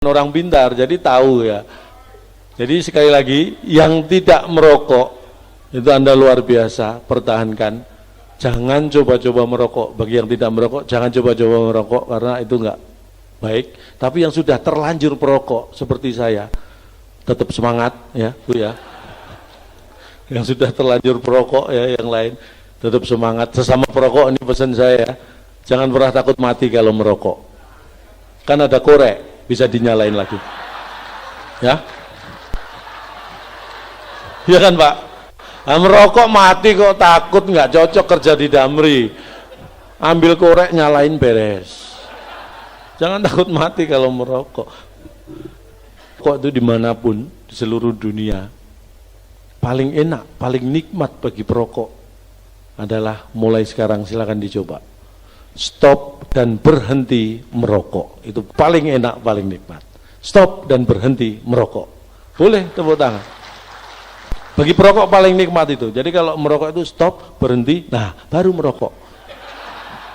orang pintar, jadi tahu ya. Jadi sekali lagi, yang tidak merokok itu Anda luar biasa, pertahankan. Jangan coba-coba merokok. Bagi yang tidak merokok, jangan coba-coba merokok karena itu enggak baik. Tapi yang sudah terlanjur perokok seperti saya, tetap semangat ya, Bu ya. Yang sudah terlanjur perokok ya, yang lain tetap semangat. Sesama perokok ini pesan saya, jangan pernah takut mati kalau merokok. Kan ada korek, bisa dinyalain lagi. Ya. Ya kan, Pak? Nah, merokok mati kok takut, nggak cocok kerja di Damri. Ambil korek nyalain beres. Jangan takut mati kalau merokok. Kok itu dimanapun di seluruh dunia paling enak, paling nikmat bagi perokok adalah mulai sekarang silakan dicoba. Stop dan berhenti merokok. Itu paling enak, paling nikmat. Stop dan berhenti merokok. Boleh tepuk tangan. Bagi perokok paling nikmat itu. Jadi kalau merokok itu stop, berhenti, nah baru merokok.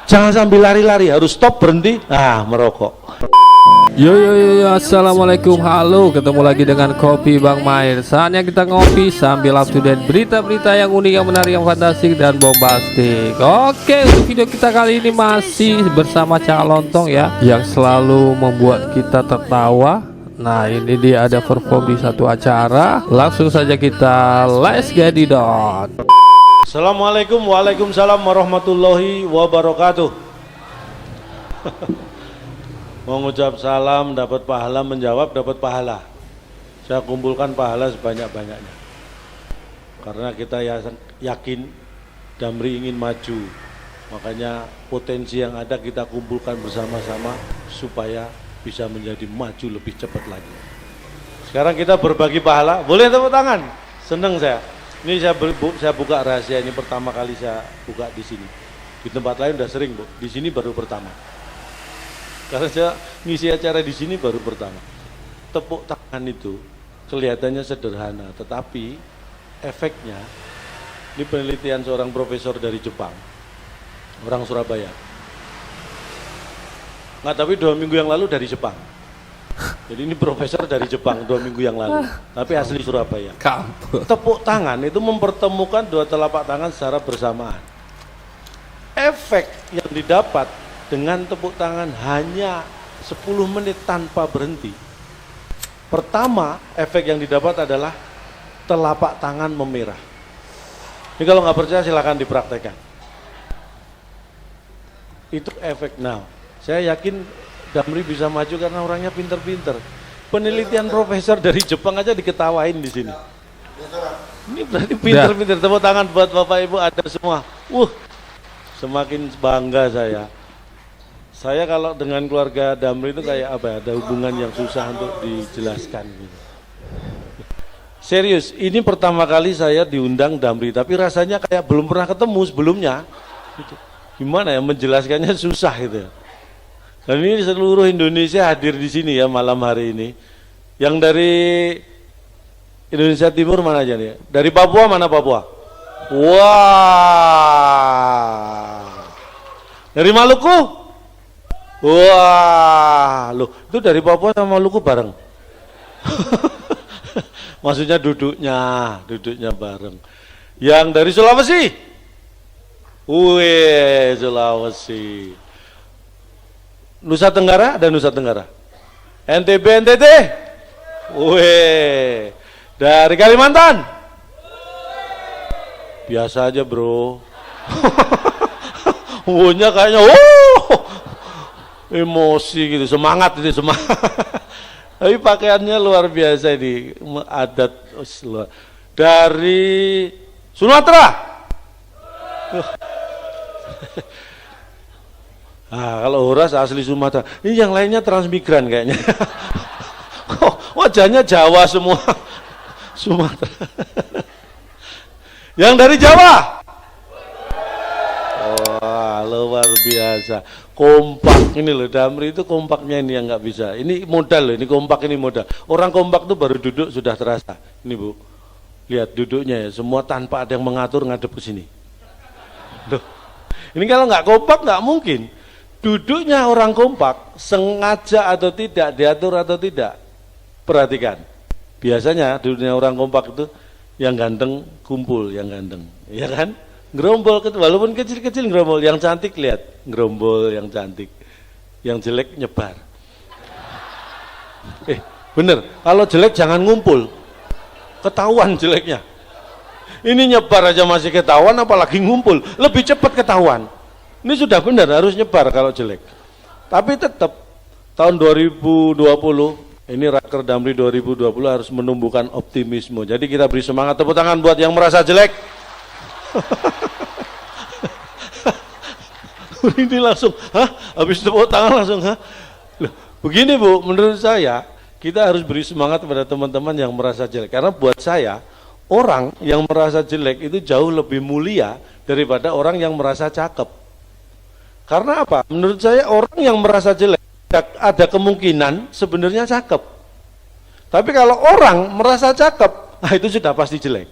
Jangan sambil lari-lari, harus stop, berhenti, nah merokok. Yo, assalamualaikum, halo, ketemu lagi dengan Kopi Bang Mail. Saatnya kita ngopi sambil up to date berita-berita yang unik, yang menarik, yang fantastik dan bombastik. Oke, untuk video kita kali ini masih bersama Cak Lontong ya, yang selalu membuat kita tertawa. Nah, ini dia ada perform di satu acara. Langsung saja kita let's get it on. Assalamualaikum, waalaikumsalam warahmatullahi wabarakatuh. Mengucap salam dapat pahala, menjawab dapat pahala. Saya kumpulkan pahala sebanyak-banyaknya. Karena kita yakin Damri ingin maju. Makanya potensi yang ada kita kumpulkan bersama-sama supaya bisa menjadi maju lebih cepat lagi. Sekarang kita berbagi pahala. Boleh tepuk tangan? Senang saya. Ini saya buka rahasia, ini pertama kali saya buka di sini. Di tempat lain udah sering, Bu. Di sini baru pertama. Karena saya ngisi acara di sini baru pertama. Tepuk tangan itu kelihatannya sederhana, tetapi efeknya, ini penelitian seorang profesor dari Jepang, orang Surabaya. Nggak, tapi 2 minggu yang lalu dari Jepang. Jadi ini profesor dari Jepang 2 minggu yang lalu, tapi asli Surabaya. Tepuk tangan itu mempertemukan 2 telapak tangan secara bersamaan. Efek yang didapat dengan tepuk tangan hanya 10 menit tanpa berhenti. Pertama, efek yang didapat adalah telapak tangan memerah. Ini kalau nggak percaya silakan dipraktekkan. Itu efek. Nah, saya yakin Damri bisa maju karena orangnya pinter-pinter. Penelitian profesor dari Jepang aja diketawain di sini. Ini berarti pinter-pinter. Tepuk tangan buat Bapak Ibu ada semua. Semakin bangga saya. Saya kalau dengan keluarga Damri itu kayak apa ya, ada hubungan yang susah untuk dijelaskan gitu. Serius, ini pertama kali saya diundang Damri, tapi rasanya kayak belum pernah ketemu sebelumnya. Gimana ya, menjelaskannya susah gitu ya. Dan ini seluruh Indonesia hadir di sini ya malam hari ini. Yang dari Indonesia Timur mana aja nih? Dari Papua mana Papua? Wah. Dari Maluku? Wah, loh, itu dari Papua sama Maluku bareng. Maksudnya duduknya bareng. Yang dari Sulawesi? Wih, Sulawesi. Nusa Tenggara dan Nusa Tenggara. NTB, NTT? Wih. Dari Kalimantan? Biasa aja, Bro. Wuhnya kayaknya, emosi gitu, semangat itu, semangat. Tapi pakaiannya luar biasa ini, adat dari Sumatera. Nah, kalau Horas asli Sumatera. Ini yang lainnya transmigran kayaknya. Wajahnya Jawa semua. Sumatera. Yang dari Jawa. Wah, luar biasa. Kompak ini loh, Damri itu kompaknya ini yang nggak bisa. Ini modal loh, ini kompak, ini modal. Orang kompak tuh baru duduk sudah terasa. Ini Bu, lihat duduknya ya, semua tanpa ada yang mengatur ngadep ke sini. Loh, ini kalau nggak kompak nggak mungkin. Duduknya orang kompak, sengaja atau tidak, diatur atau tidak. Perhatikan, biasanya duduknya orang kompak itu yang ganteng kumpul, yang ganteng, ya kan? Gerombol, walaupun kecil-kecil gerombol, yang cantik lihat, gerombol yang cantik, yang jelek nyebar. Bener, kalau jelek jangan ngumpul, ketahuan jeleknya. Ini nyebar aja masih ketahuan, apalagi ngumpul, lebih cepat ketahuan. Ini sudah benar, harus nyebar kalau jelek. Tapi tetap tahun 2020, ini Raker Damri 2020 harus menumbuhkan optimisme. Jadi kita beri semangat, tepuk tangan buat yang merasa jelek. Ini langsung, habis tepuk tangan langsung, Loh, begini Bu, menurut saya kita harus beri semangat kepada teman-teman yang merasa jelek. Karena buat saya, orang yang merasa jelek itu jauh lebih mulia daripada orang yang merasa cakep. Karena apa? Menurut saya orang yang merasa jelek ada kemungkinan sebenarnya cakep. Tapi kalau orang merasa cakep, itu sudah pasti jelek.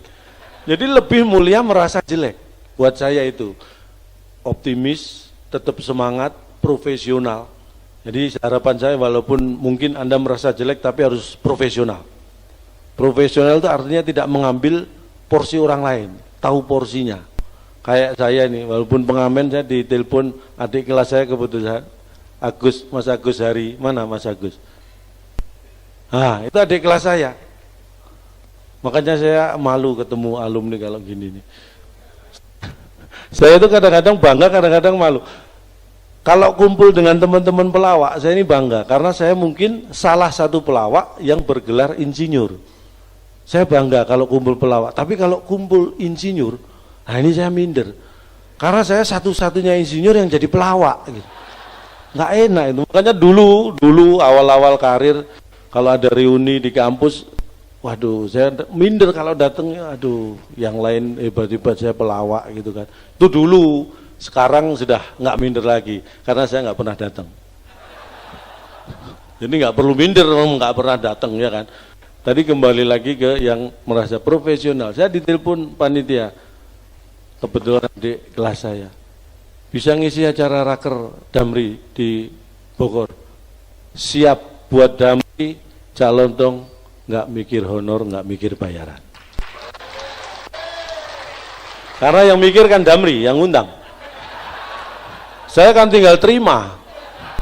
Jadi lebih mulia merasa jelek. Buat saya itu optimis, tetap semangat, profesional. Jadi harapan saya walaupun mungkin Anda merasa jelek tapi harus profesional. Profesional itu artinya tidak mengambil porsi orang lain, tahu porsinya. Kayak saya nih, walaupun pengamen saya ditelepon adik kelas saya kebetulan, Mas Agus Hari, mana Mas Agus? Itu adik kelas saya. Makanya saya malu ketemu alumni kalau gini nih. Saya itu kadang-kadang bangga, kadang-kadang malu. Kalau kumpul dengan teman-teman pelawak, saya ini bangga karena saya mungkin salah satu pelawak yang bergelar insinyur. Saya bangga kalau kumpul pelawak, tapi kalau kumpul insinyur, ini saya minder. Karena saya satu-satunya insinyur yang jadi pelawak gitu. Nggak enak itu. Makanya dulu awal-awal karir kalau ada reuni di kampus, waduh, saya minder kalau datangnya, aduh, yang lain hebat-hebat saya pelawak gitu kan. Itu dulu, sekarang sudah nggak minder lagi karena saya nggak pernah datang. Jadi nggak perlu minder, nggak pernah datang ya kan. Tadi kembali lagi ke yang merasa profesional. Saya ditelepon panitia, kebetulan di kelas saya, bisa ngisi acara Raker Damri di Bogor. Siap buat Damri, calon dong, nggak mikir honor, nggak mikir bayaran. Karena yang mikir kan Damri, yang undang. Saya kan tinggal terima,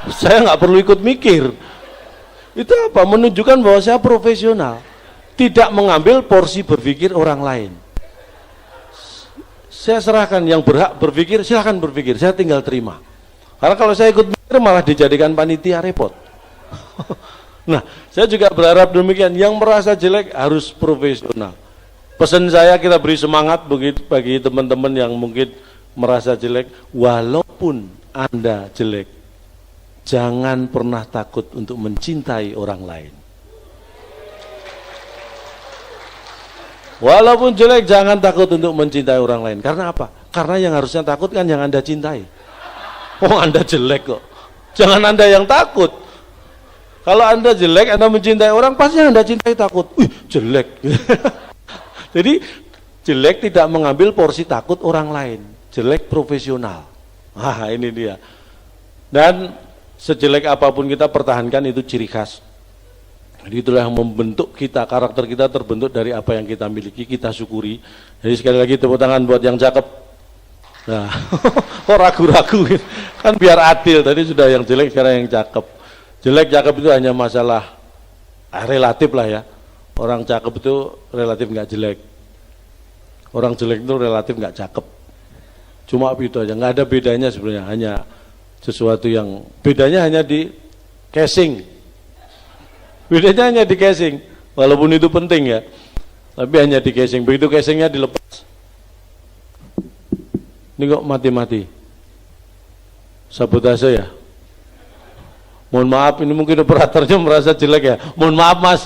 saya nggak perlu ikut mikir. Itu apa? Menunjukkan bahwa saya profesional, tidak mengambil porsi berpikir orang lain. Saya serahkan yang berhak berpikir, silahkan berpikir, saya tinggal terima. Karena kalau saya ikut mikir malah dijadikan panitia, repot. Nah, saya juga berharap demikian, yang merasa jelek harus profesional. Pesan saya, kita beri semangat bagi teman-teman yang mungkin merasa jelek, walaupun Anda jelek, jangan pernah takut untuk mencintai orang lain. Walaupun jelek, jangan takut untuk mencintai orang lain. Karena apa? Karena yang harusnya takut kan yang Anda cintai. Oh, Anda jelek kok. Jangan Anda yang takut. Kalau Anda jelek, Anda mencintai orang, pasti yang Anda cintai takut. Jelek. Jadi, jelek tidak mengambil porsi takut orang lain. Jelek profesional. Ini dia. Dan sejelek apapun kita pertahankan, itu ciri khas. Jadi itulah yang membentuk kita, karakter kita terbentuk dari apa yang kita miliki, kita syukuri. Jadi sekali lagi tepuk tangan buat yang cakep. Nah, kok ragu-ragu gitu. Kan biar adil, tadi sudah yang jelek, sekarang yang cakep. Jelek cakep itu hanya masalah relatif lah ya. Orang cakep itu relatif nggak jelek. Orang jelek itu relatif nggak cakep. Cuma itu aja, nggak ada bedanya sebenarnya, hanya sesuatu yang bedanya hanya di casing. Bedanya hanya di casing, walaupun itu penting ya, tapi hanya di casing. Begitu casingnya dilepas, ini kok mati-mati, sabotase ya. Mohon maaf, ini mungkin operatornya merasa jelek ya. Mohon maaf Mas,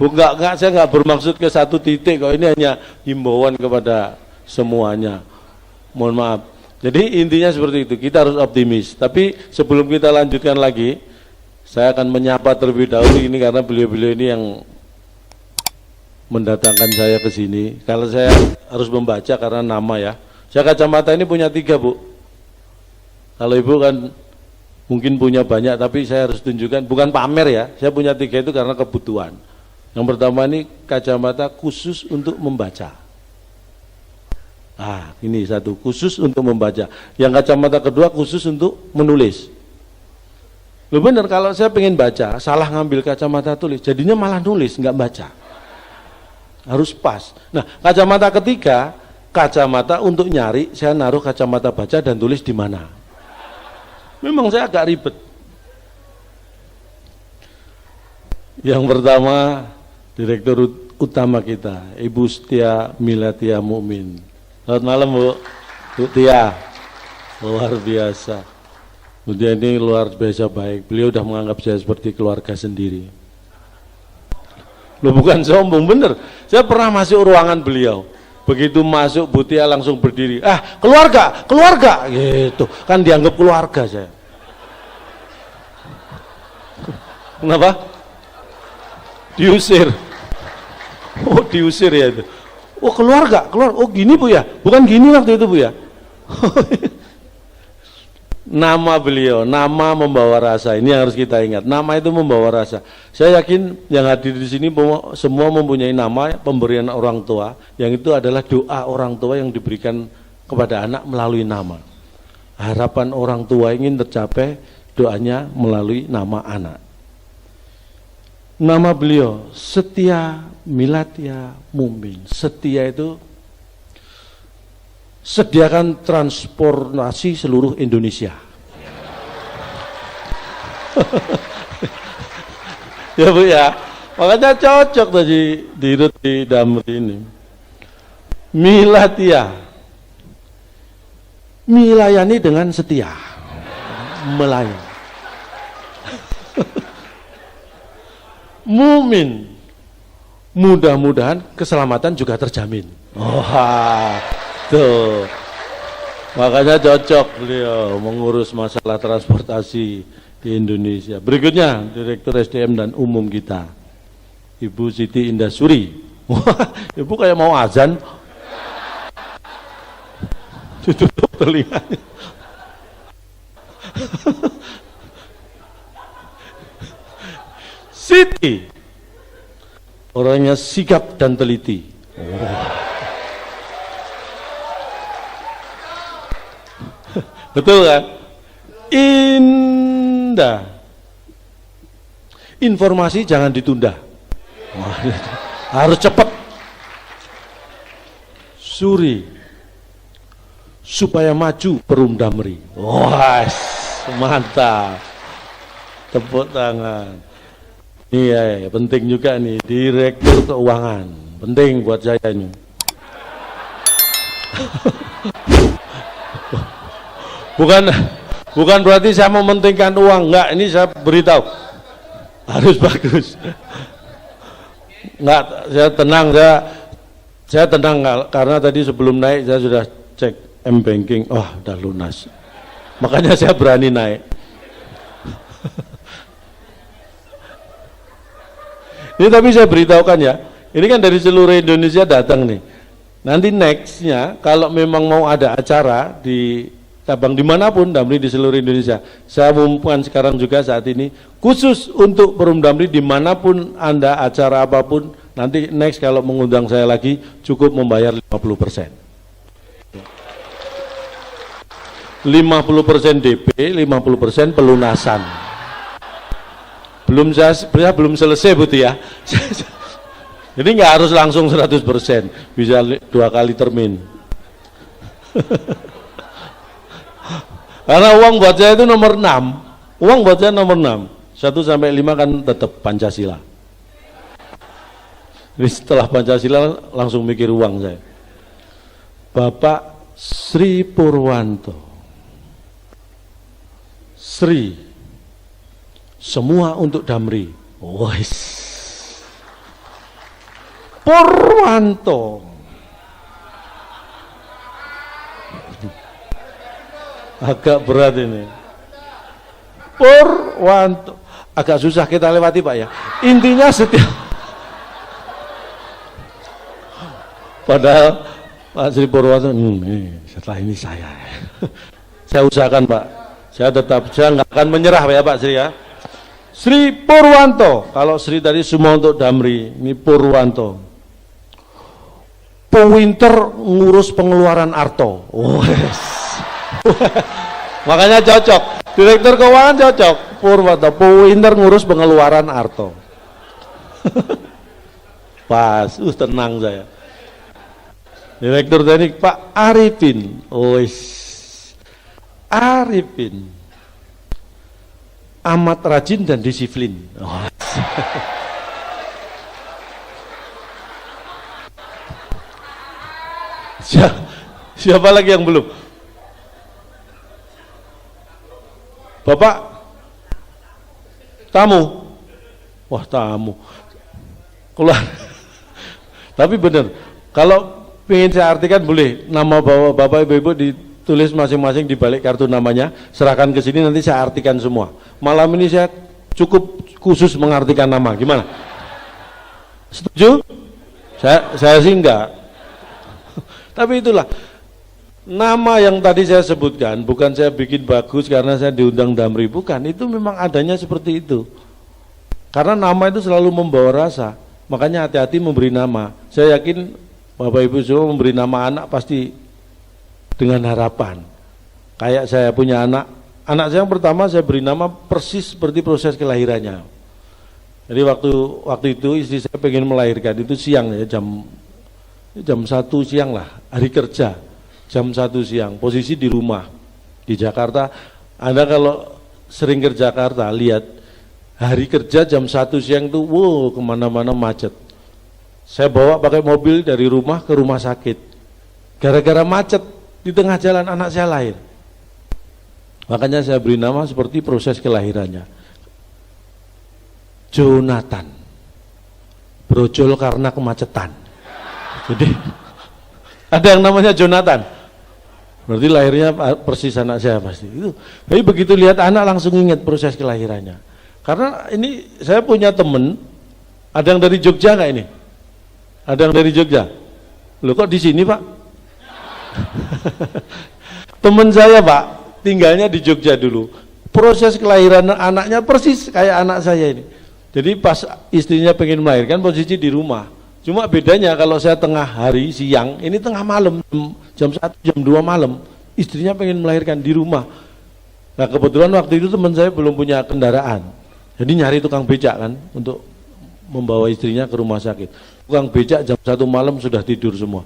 enggak, saya nggak bermaksud ke satu titik kok. Ini hanya himbauan kepada semuanya. Mohon maaf. Jadi intinya seperti itu, kita harus optimis. Tapi sebelum kita lanjutkan lagi, saya akan menyapa terlebih dahulu ini karena beliau-beliau ini yang mendatangkan saya ke sini. Kalau saya harus membaca karena nama ya. Saya kacamata ini punya 3 Bu. Kalau Ibu kan Mungkin punya banyak, tapi saya harus tunjukkan, bukan pamer ya, saya punya 3 itu karena kebutuhan. Yang pertama ini kacamata khusus untuk membaca. Ah, ini satu, khusus untuk membaca. Yang kacamata kedua khusus untuk menulis. Loh bener, kalau saya pengen baca, salah ngambil kacamata tulis, jadinya malah nulis, nggak baca. Harus pas. Nah, kacamata ketiga, kacamata untuk nyari, saya naruh kacamata baca dan tulis di mana. Memang saya agak ribet. Yang pertama, Direktur Utama kita, Ibu Setia Milatia Mukmin. Selamat malam Bu Tia. Luar biasa. Bu Tia ini luar biasa baik. Beliau sudah menganggap saya seperti keluarga sendiri. Loh bukan sombong, bener. Saya pernah masuk ruangan beliau. Begitu masuk Bu Tia langsung berdiri. Ah, keluarga, gitu. Kan dianggap keluarga saya. Kenapa? Diusir. Oh, diusir ya itu. Oh, keluarga. Oh, gini Bu ya. Bukan gini waktu itu Bu ya. Nama beliau, nama membawa rasa. Ini yang harus kita ingat. Nama itu membawa rasa. Saya yakin yang hadir di sini semua mempunyai nama pemberian orang tua, yang itu adalah doa orang tua yang diberikan kepada anak melalui nama. Harapan orang tua ingin tercapai, doanya melalui nama anak. Nama beliau Setia Milatia Mukmin. Setia itu sediakan transportasi seluruh Indonesia. Ya Bu ya, makanya cocok tadi di Damri ini. Milatia, melayani dengan setia, melayani. Mukmin, mudah-mudahan keselamatan juga terjamin. Wah, tuh. Makanya cocok beliau mengurus masalah transportasi di Indonesia. Berikutnya Direktur SDM dan Umum kita, Ibu Siti Indasuri. Wah, Ibu kayak mau azan. Tutup telinganya. Siti, orangnya sigap dan teliti. Betul kan? Indah. Informasi jangan ditunda. Harus cepat. Suri, supaya maju Perum Damri. Wah, mantap. Tepuk tangan. Iya, penting juga nih Direktur Keuangan. Penting buat saya ini. Bukan berarti saya mementingkan uang, enggak, ini saya beritahu harus bagus. Enggak, saya tenang karena tadi sebelum naik saya sudah cek M-Banking, udah lunas. Makanya saya berani naik. Ini tapi saya beritahukan ya, ini kan dari seluruh Indonesia datang nih. Nanti nextnya kalau memang mau ada acara di cabang dimanapun Damri di seluruh Indonesia, saya umumkan sekarang juga saat ini khusus untuk Perum Damri dimanapun Anda acara apapun, nanti next kalau mengundang saya lagi cukup membayar 50%. 50% DP, 50% pelunasan. Saya belum selesai Bu ya. Jadi nggak harus langsung 100%, bisa 2 kali termin. Karena uang buat saya itu nomor 6. Uang buat saya nomor 6. 1 sampai 5 kan tetap Pancasila. Jadi setelah Pancasila langsung mikir uang saya. Bapak Sri Purwanto. Sri, semua untuk Damri. Wes. Purwanto. Agak berat ini. Purwanto. Agak susah kita lewati Pak ya. Intinya setiap. Padahal Pak Sri Purwanto, setelah ini saya. Saya usahakan Pak. Saya nggak akan menyerah ya Pak Sri ya. Sri Purwanto, kalau Sri tadi semua untuk Damri, ini Purwanto. Pewinter ngurus pengeluaran Arto. Oh, yes. Makanya cocok. Direktur keuangan cocok. Purwanto, pewinter ngurus pengeluaran Arto. Pas, tenang saya. Direktur teknik Pak Arifin. Oh, yes. Arifin amat rajin dan disiplin. Oh. Siapa lagi yang belum? Bapak tamu. Wah, tamu keluar. Tapi benar, kalau ingin saya artikan boleh nama bapak ibu ditulis masing-masing di balik kartu namanya, serahkan ke sini, nanti saya artikan semua. Malam ini saya cukup khusus mengartikan nama. Gimana? Setuju? Saya sih enggak. Tapi itulah nama yang tadi saya sebutkan, bukan saya bikin bagus karena saya diundang Damri, bukan. Itu memang adanya seperti itu. Karena nama itu selalu membawa rasa. Makanya hati-hati memberi nama. Saya yakin Bapak Ibu semua memberi nama anak pasti dengan harapan. Kayak saya punya anak saya yang pertama saya beri nama persis seperti proses kelahirannya. Jadi waktu itu istri saya pengen melahirkan, itu siang ya, jam 1 siang lah, hari kerja, jam 1 siang, posisi di rumah di Jakarta. Anda kalau sering ke Jakarta lihat hari kerja jam 1 siang tuh, wow, kemana-mana macet. Saya bawa pakai mobil dari rumah ke rumah sakit, gara-gara macet. Di tengah jalan anak saya lahir. Makanya saya beri nama seperti proses kelahirannya. Jonathan, brojol karena kemacetan. Jadi ada yang namanya Jonathan, berarti lahirnya persis anak saya pasti. Itu. Tapi begitu lihat anak langsung ingat proses kelahirannya. Karena ini saya punya temen, ada yang dari Jogja nggak ini? Ada yang dari Jogja? Loh kok di sini Pak? Temen saya Pak, tinggalnya di Jogja dulu. Proses kelahiran anaknya persis kayak anak saya ini. Jadi pas istrinya pengen melahirkan posisi di rumah. Cuma bedanya kalau saya tengah hari siang, ini tengah malam, jam 1, jam 2 malam, istrinya pengen melahirkan di rumah. Nah kebetulan waktu itu teman saya belum punya kendaraan. Jadi nyari tukang becak kan untuk membawa istrinya ke rumah sakit. Tukang becak jam 1 malam sudah tidur semua.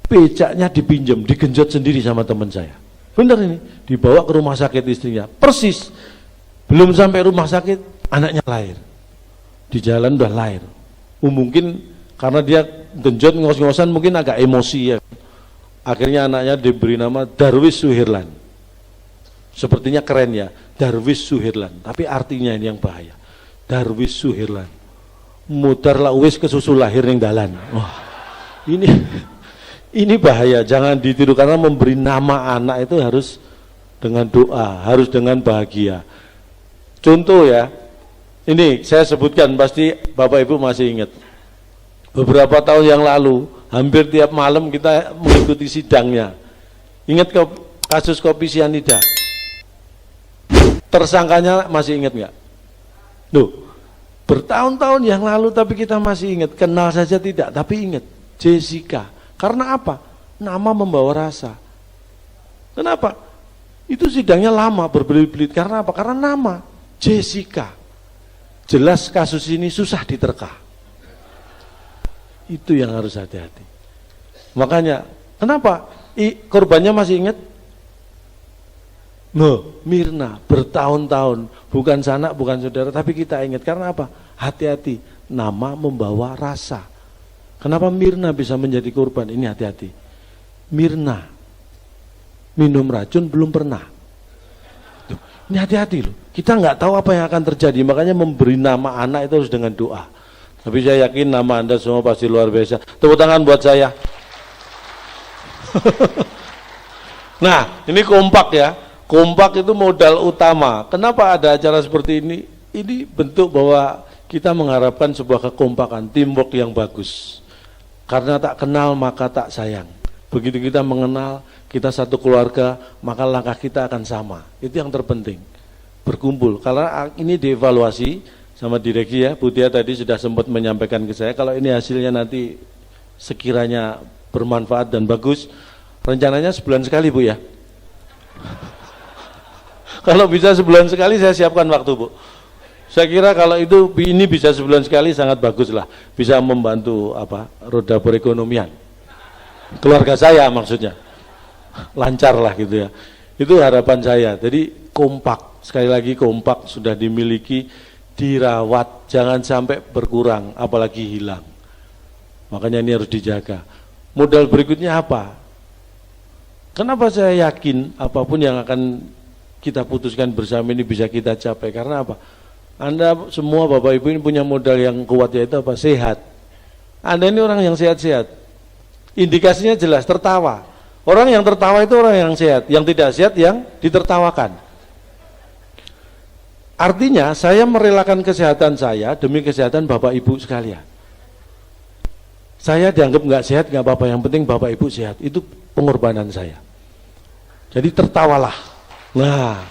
Becaknya dipinjam, digenjot sendiri sama teman saya. Bener ini, dibawa ke rumah sakit istrinya. Persis, belum sampai rumah sakit, anaknya lahir. Di jalan udah lahir. Mungkin karena dia genjot ngos-ngosan mungkin agak emosi ya. Akhirnya anaknya diberi nama Darwis Suherlan. Sepertinya keren ya, Darwis Suherlan. Tapi artinya ini yang bahaya. Darwis Suherlan. Mutar lah wis kesusu lahir ning dalan. Wah, ini bahaya, jangan ditiru karena memberi nama anak itu harus dengan doa, harus dengan bahagia. Contoh ya, ini saya sebutkan pasti Bapak Ibu masih ingat. Beberapa tahun yang lalu, hampir tiap malam kita mengikuti sidangnya. Ingat kasus kopi sianida? Tersangkanya masih ingat nggak? Loh, bertahun-tahun yang lalu tapi kita masih ingat, kenal saja tidak, tapi ingat, Jessica. Karena apa? Nama membawa rasa. Kenapa? Itu sidangnya lama, berbelit-belit. Karena apa? Karena nama Jessica. Jelas kasus ini susah diterka. Itu yang harus hati-hati. Makanya, kenapa? Korbannya masih ingat? Mirna, bertahun-tahun. Bukan sanak, bukan saudara, tapi kita ingat. Karena apa? Hati-hati. Nama membawa rasa. Kenapa Mirna bisa menjadi korban? Ini hati-hati. Mirna minum racun belum pernah. Tuh, ini hati-hati loh. Kita nggak tahu apa yang akan terjadi. Makanya memberi nama anak itu harus dengan doa. Tapi saya yakin nama Anda semua pasti luar biasa. Tepuk tangan buat saya. Nah, ini kompak ya. Kompak itu modal utama. Kenapa ada acara seperti ini? Ini bentuk bahwa kita mengharapkan sebuah kekompakan, teamwork yang bagus. Karena tak kenal maka tak sayang. Begitu kita mengenal, kita satu keluarga, maka langkah kita akan sama. Itu yang terpenting, berkumpul. Karena ini dievaluasi sama direksi ya, Bu Tia tadi sudah sempat menyampaikan ke saya, kalau ini hasilnya nanti sekiranya bermanfaat dan bagus, rencananya sebulan sekali Bu ya. Kalau bisa sebulan sekali saya siapkan waktu Bu. Saya kira kalau ini bisa sebulan sekali sangat bagus lah, bisa membantu roda perekonomian. Keluarga saya maksudnya lancar lah gitu ya, itu harapan saya. Jadi kompak, sekali lagi kompak, sudah dimiliki, dirawat, jangan sampai berkurang apalagi hilang. Makanya ini harus dijaga. Modal berikutnya apa? Kenapa saya yakin apapun yang akan kita putuskan bersama ini bisa kita capai? Karena apa? Anda semua Bapak Ibu ini punya modal yang kuat, yaitu apa? Sehat. Anda ini orang yang sehat-sehat. Indikasinya jelas, tertawa. Orang yang tertawa itu orang yang sehat, yang tidak sehat yang ditertawakan. Artinya saya merelakan kesehatan saya demi kesehatan Bapak Ibu sekalian. Saya dianggap nggak sehat nggak apa-apa, yang penting Bapak Ibu sehat. Itu pengorbanan saya. Jadi tertawalah. Nah,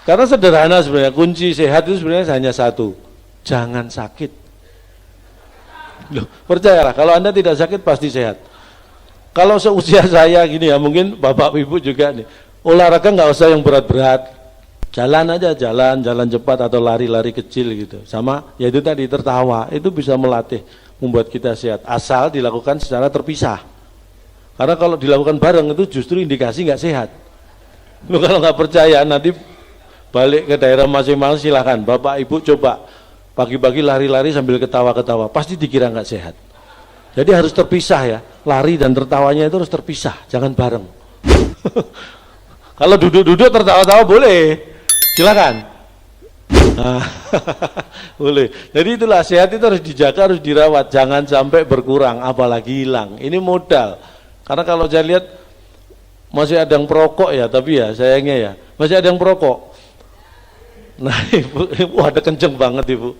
karena sederhana sebenarnya, kunci sehat itu sebenarnya hanya satu, jangan sakit. Loh, percayalah, kalau Anda tidak sakit pasti sehat. Kalau seusia saya gini ya, mungkin Bapak Ibu juga nih, olahraga nggak usah yang berat-berat, jalan aja, jalan cepat atau lari-lari kecil gitu. Sama, yaitu tadi tertawa, itu bisa melatih, membuat kita sehat. Asal dilakukan secara terpisah. Karena kalau dilakukan bareng itu justru indikasi nggak sehat. Loh, kalau nggak percaya nanti balik ke daerah masing-masing, silahkan Bapak Ibu coba pagi-pagi lari-lari sambil ketawa-ketawa, pasti dikira nggak sehat. Jadi harus terpisah ya, lari dan tertawanya itu harus terpisah, jangan bareng. Kalau duduk-duduk tertawa-tawa boleh, silakan. Nah, boleh. Jadi itulah, sehat itu harus dijaga, harus dirawat, jangan sampai berkurang, apalagi hilang. Ini modal. Karena kalau saya lihat masih ada yang perokok ya, tapi ya sayangnya ya masih ada yang perokok. Nah Ibu, ada kenceng banget Ibu.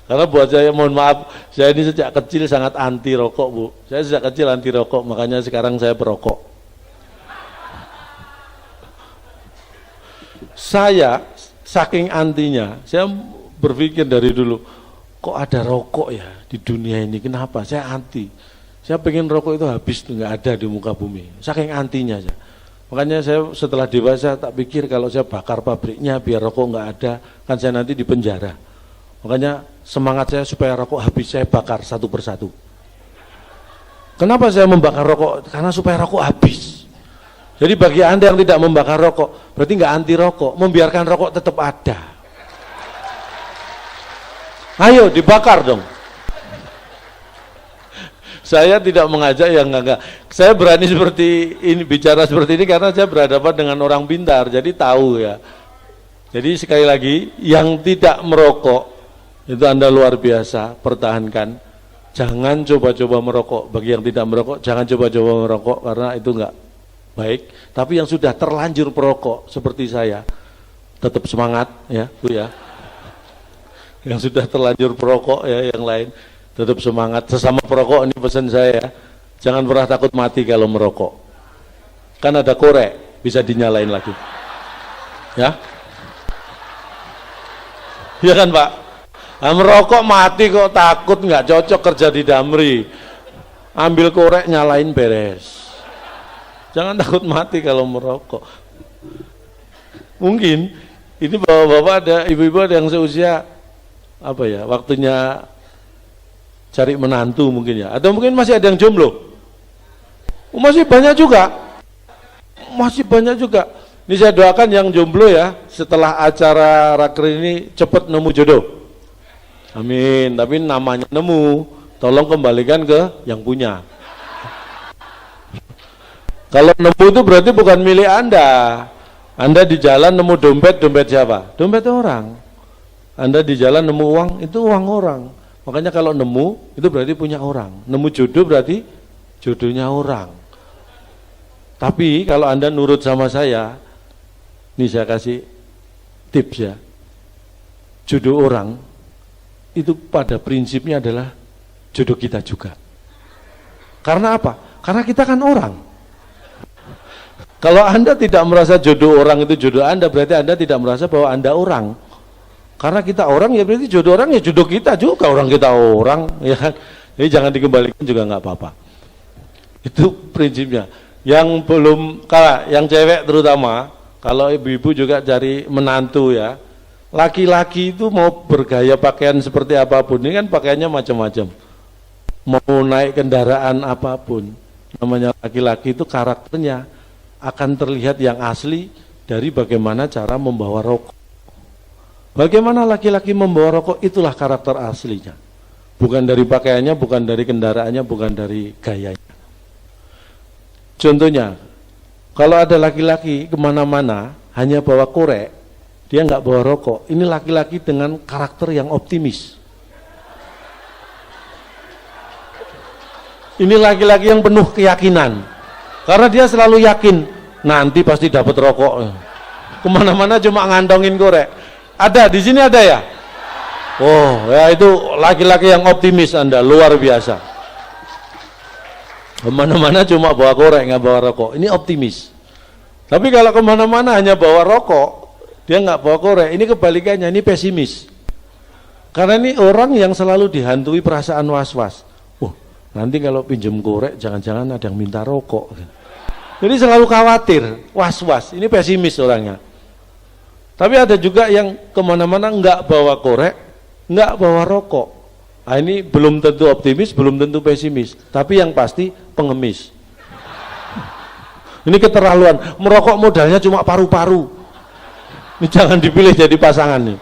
Karena buat saya, mohon maaf, saya ini sejak kecil sangat anti rokok Bu. Saya sejak kecil anti rokok, makanya sekarang saya perokok. Saya saking antinya, saya berpikir dari dulu, kok ada rokok ya di dunia ini, kenapa? Saya anti. Saya pengen rokok itu habis, nggak ada di muka bumi. Saking antinya saya. Makanya saya setelah dewasa tak pikir kalau saya bakar pabriknya biar rokok nggak ada, kan saya nanti di penjara. Makanya semangat saya supaya rokok habis, saya bakar satu persatu. Kenapa saya membakar rokok? Karena supaya rokok habis. Jadi bagi Anda yang tidak membakar rokok, berarti nggak anti rokok, membiarkan rokok tetap ada. Ayo dibakar dong. Saya tidak mengajak yang enggak. Saya berani seperti ini, bicara seperti ini karena saya berhadapan dengan orang pintar, jadi tahu ya. Jadi sekali lagi, yang tidak merokok itu Anda luar biasa, pertahankan. Jangan coba-coba merokok. Bagi yang tidak merokok, jangan coba-coba merokok karena itu enggak baik. Tapi yang sudah terlanjur perokok seperti saya, tetap semangat ya, Bu ya. Yang sudah terlanjur perokok ya, yang lain tetap semangat. Sesama perokok ini pesan saya, jangan pernah takut mati kalau merokok. Kan ada korek, bisa dinyalain lagi. Ya? Iya kan Pak? Nah, merokok mati kok takut, nggak cocok kerja di Damri. Ambil korek, nyalain, beres. Jangan takut mati kalau merokok. Mungkin ini bapak-bapak ada, ibu-ibu ada yang seusia apa ya, waktunya cari menantu mungkin ya, atau mungkin masih ada yang jomblo. Masih banyak juga, Ini saya doakan yang jomblo ya, setelah acara raker ini cepat nemu jodoh. Amin. Tapi namanya nemu, tolong kembalikan ke yang punya. Kalau nemu itu berarti bukan milik Anda. Anda di jalan nemu dompet siapa? Dompet orang. Anda di jalan nemu uang, itu uang orang. Makanya kalau nemu, itu berarti punya orang. Nemu jodoh berarti jodohnya orang. Tapi kalau Anda nurut sama saya, ini saya kasih tips ya. Jodoh orang, itu pada prinsipnya adalah jodoh kita juga. Karena apa? Karena kita kan orang. Kalau Anda tidak merasa jodoh orang itu jodoh Anda, berarti Anda tidak merasa bahwa Anda orang. Karena kita orang ya berarti jodoh orang ya jodoh kita juga, orang kita orang, ya kan? Jadi jangan dikembalikan juga nggak apa-apa. Itu prinsipnya. Yang belum kalah, yang cewek terutama, kalau ibu-ibu juga cari menantu ya. Laki-laki itu mau bergaya pakaian seperti apapun, ini kan pakaiannya macam-macam. Mau naik kendaraan apapun, namanya laki-laki itu karakternya akan terlihat yang asli dari bagaimana cara membawa rokok. Bagaimana laki-laki membawa rokok, itulah karakter aslinya. Bukan dari pakaiannya, bukan dari kendaraannya, bukan dari gayanya. Contohnya, kalau ada laki-laki kemana-mana hanya bawa korek, dia nggak bawa rokok, ini laki-laki dengan karakter yang optimis. Ini laki-laki yang penuh keyakinan, karena dia selalu yakin nanti pasti dapat rokok. Kemana-mana cuma ngantongin korek. Ada di sini ada ya? Oh ya, itu laki-laki yang optimis Anda, luar biasa. Kemana-mana cuma bawa korek, nggak bawa rokok. Ini optimis. Tapi kalau kemana-mana hanya bawa rokok, dia nggak bawa korek, ini kebalikannya, ini pesimis. Karena ini orang yang selalu dihantui perasaan was-was. Nanti kalau pinjam korek, jangan-jangan ada yang minta rokok. Jadi selalu khawatir, was-was. Ini pesimis orangnya. Tapi ada juga yang kemana-mana nggak bawa korek, nggak bawa rokok. Nah, ini belum tentu optimis, belum tentu pesimis. Tapi yang pasti pengemis. Ini keterlaluan. Merokok modalnya cuma paru-paru. Ini jangan dipilih jadi pasangan nih.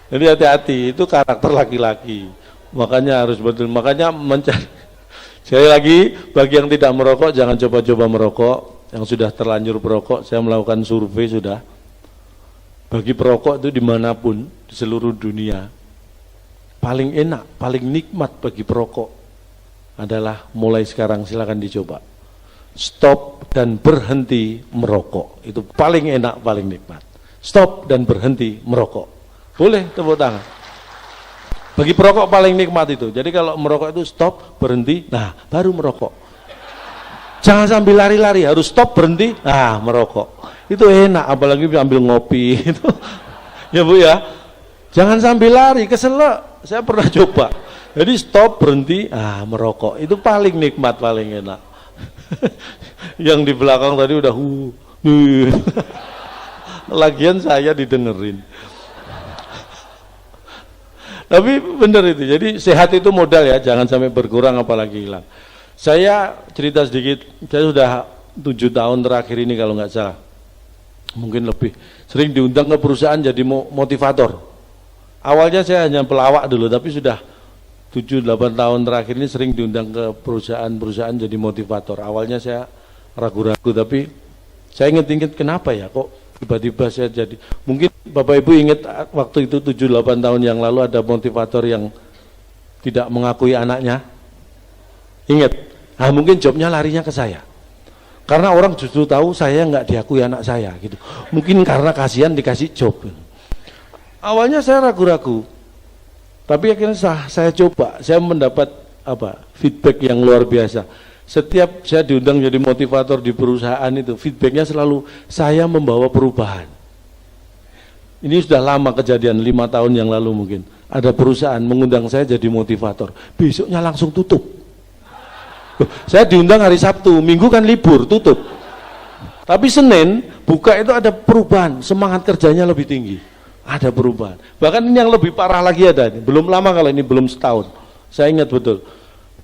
Jadi hati-hati, itu karakter laki-laki. Makanya harus betul. Makanya mencari. Sekali lagi, bagi yang tidak merokok, jangan coba-coba merokok. Yang sudah terlanjur perokok, saya melakukan survei sudah. Bagi perokok itu dimanapun, di seluruh dunia, paling enak, paling nikmat bagi perokok adalah mulai sekarang silakan dicoba. Stop dan berhenti merokok. Itu paling enak, paling nikmat. Stop dan berhenti merokok. Boleh tepuk tangan. Bagi perokok paling nikmat itu. Jadi kalau merokok itu stop, berhenti, nah baru merokok. Jangan sambil lari-lari, harus stop, berhenti, nah merokok. Itu enak, apalagi sambil ngopi itu. Ya Bu ya. Jangan sambil lari, keselak. Saya pernah coba. Jadi stop, berhenti, merokok. Itu paling nikmat, paling enak. Yang di belakang tadi udah lagian saya didengerin. Tapi benar itu. Jadi sehat itu modal ya, jangan sampai berkurang apalagi hilang. Saya cerita sedikit, saya sudah 7 tahun terakhir ini kalau nggak salah, mungkin lebih, sering diundang ke perusahaan jadi motivator. Awalnya saya hanya pelawak dulu, tapi sudah 7-8 tahun terakhir ini sering diundang ke perusahaan-perusahaan jadi motivator. Awalnya saya ragu-ragu, tapi saya ingat-ingat kenapa ya kok tiba-tiba saya jadi. Mungkin Bapak Ibu ingat waktu itu 7-8 tahun yang lalu ada motivator yang tidak mengakui anaknya. Ingat, mungkin jobnya larinya ke saya. Karena orang justru tahu saya nggak diakui anak saya gitu. Mungkin karena kasihan dikasih job. Awalnya saya ragu-ragu. Tapi akhirnya saya coba, saya mendapat feedback yang luar biasa. Setiap saya diundang jadi motivator di perusahaan itu, feedbacknya selalu saya membawa perubahan. Ini sudah lama kejadian, 5 tahun yang lalu mungkin. Ada perusahaan mengundang saya jadi motivator, besoknya langsung tutup. Saya diundang hari Sabtu, Minggu kan libur, tutup. Tapi Senin buka itu ada perubahan, semangat kerjanya lebih tinggi. Ada perubahan. Bahkan ini yang lebih parah lagi ada. Belum lama kalau ini belum setahun. Saya ingat betul.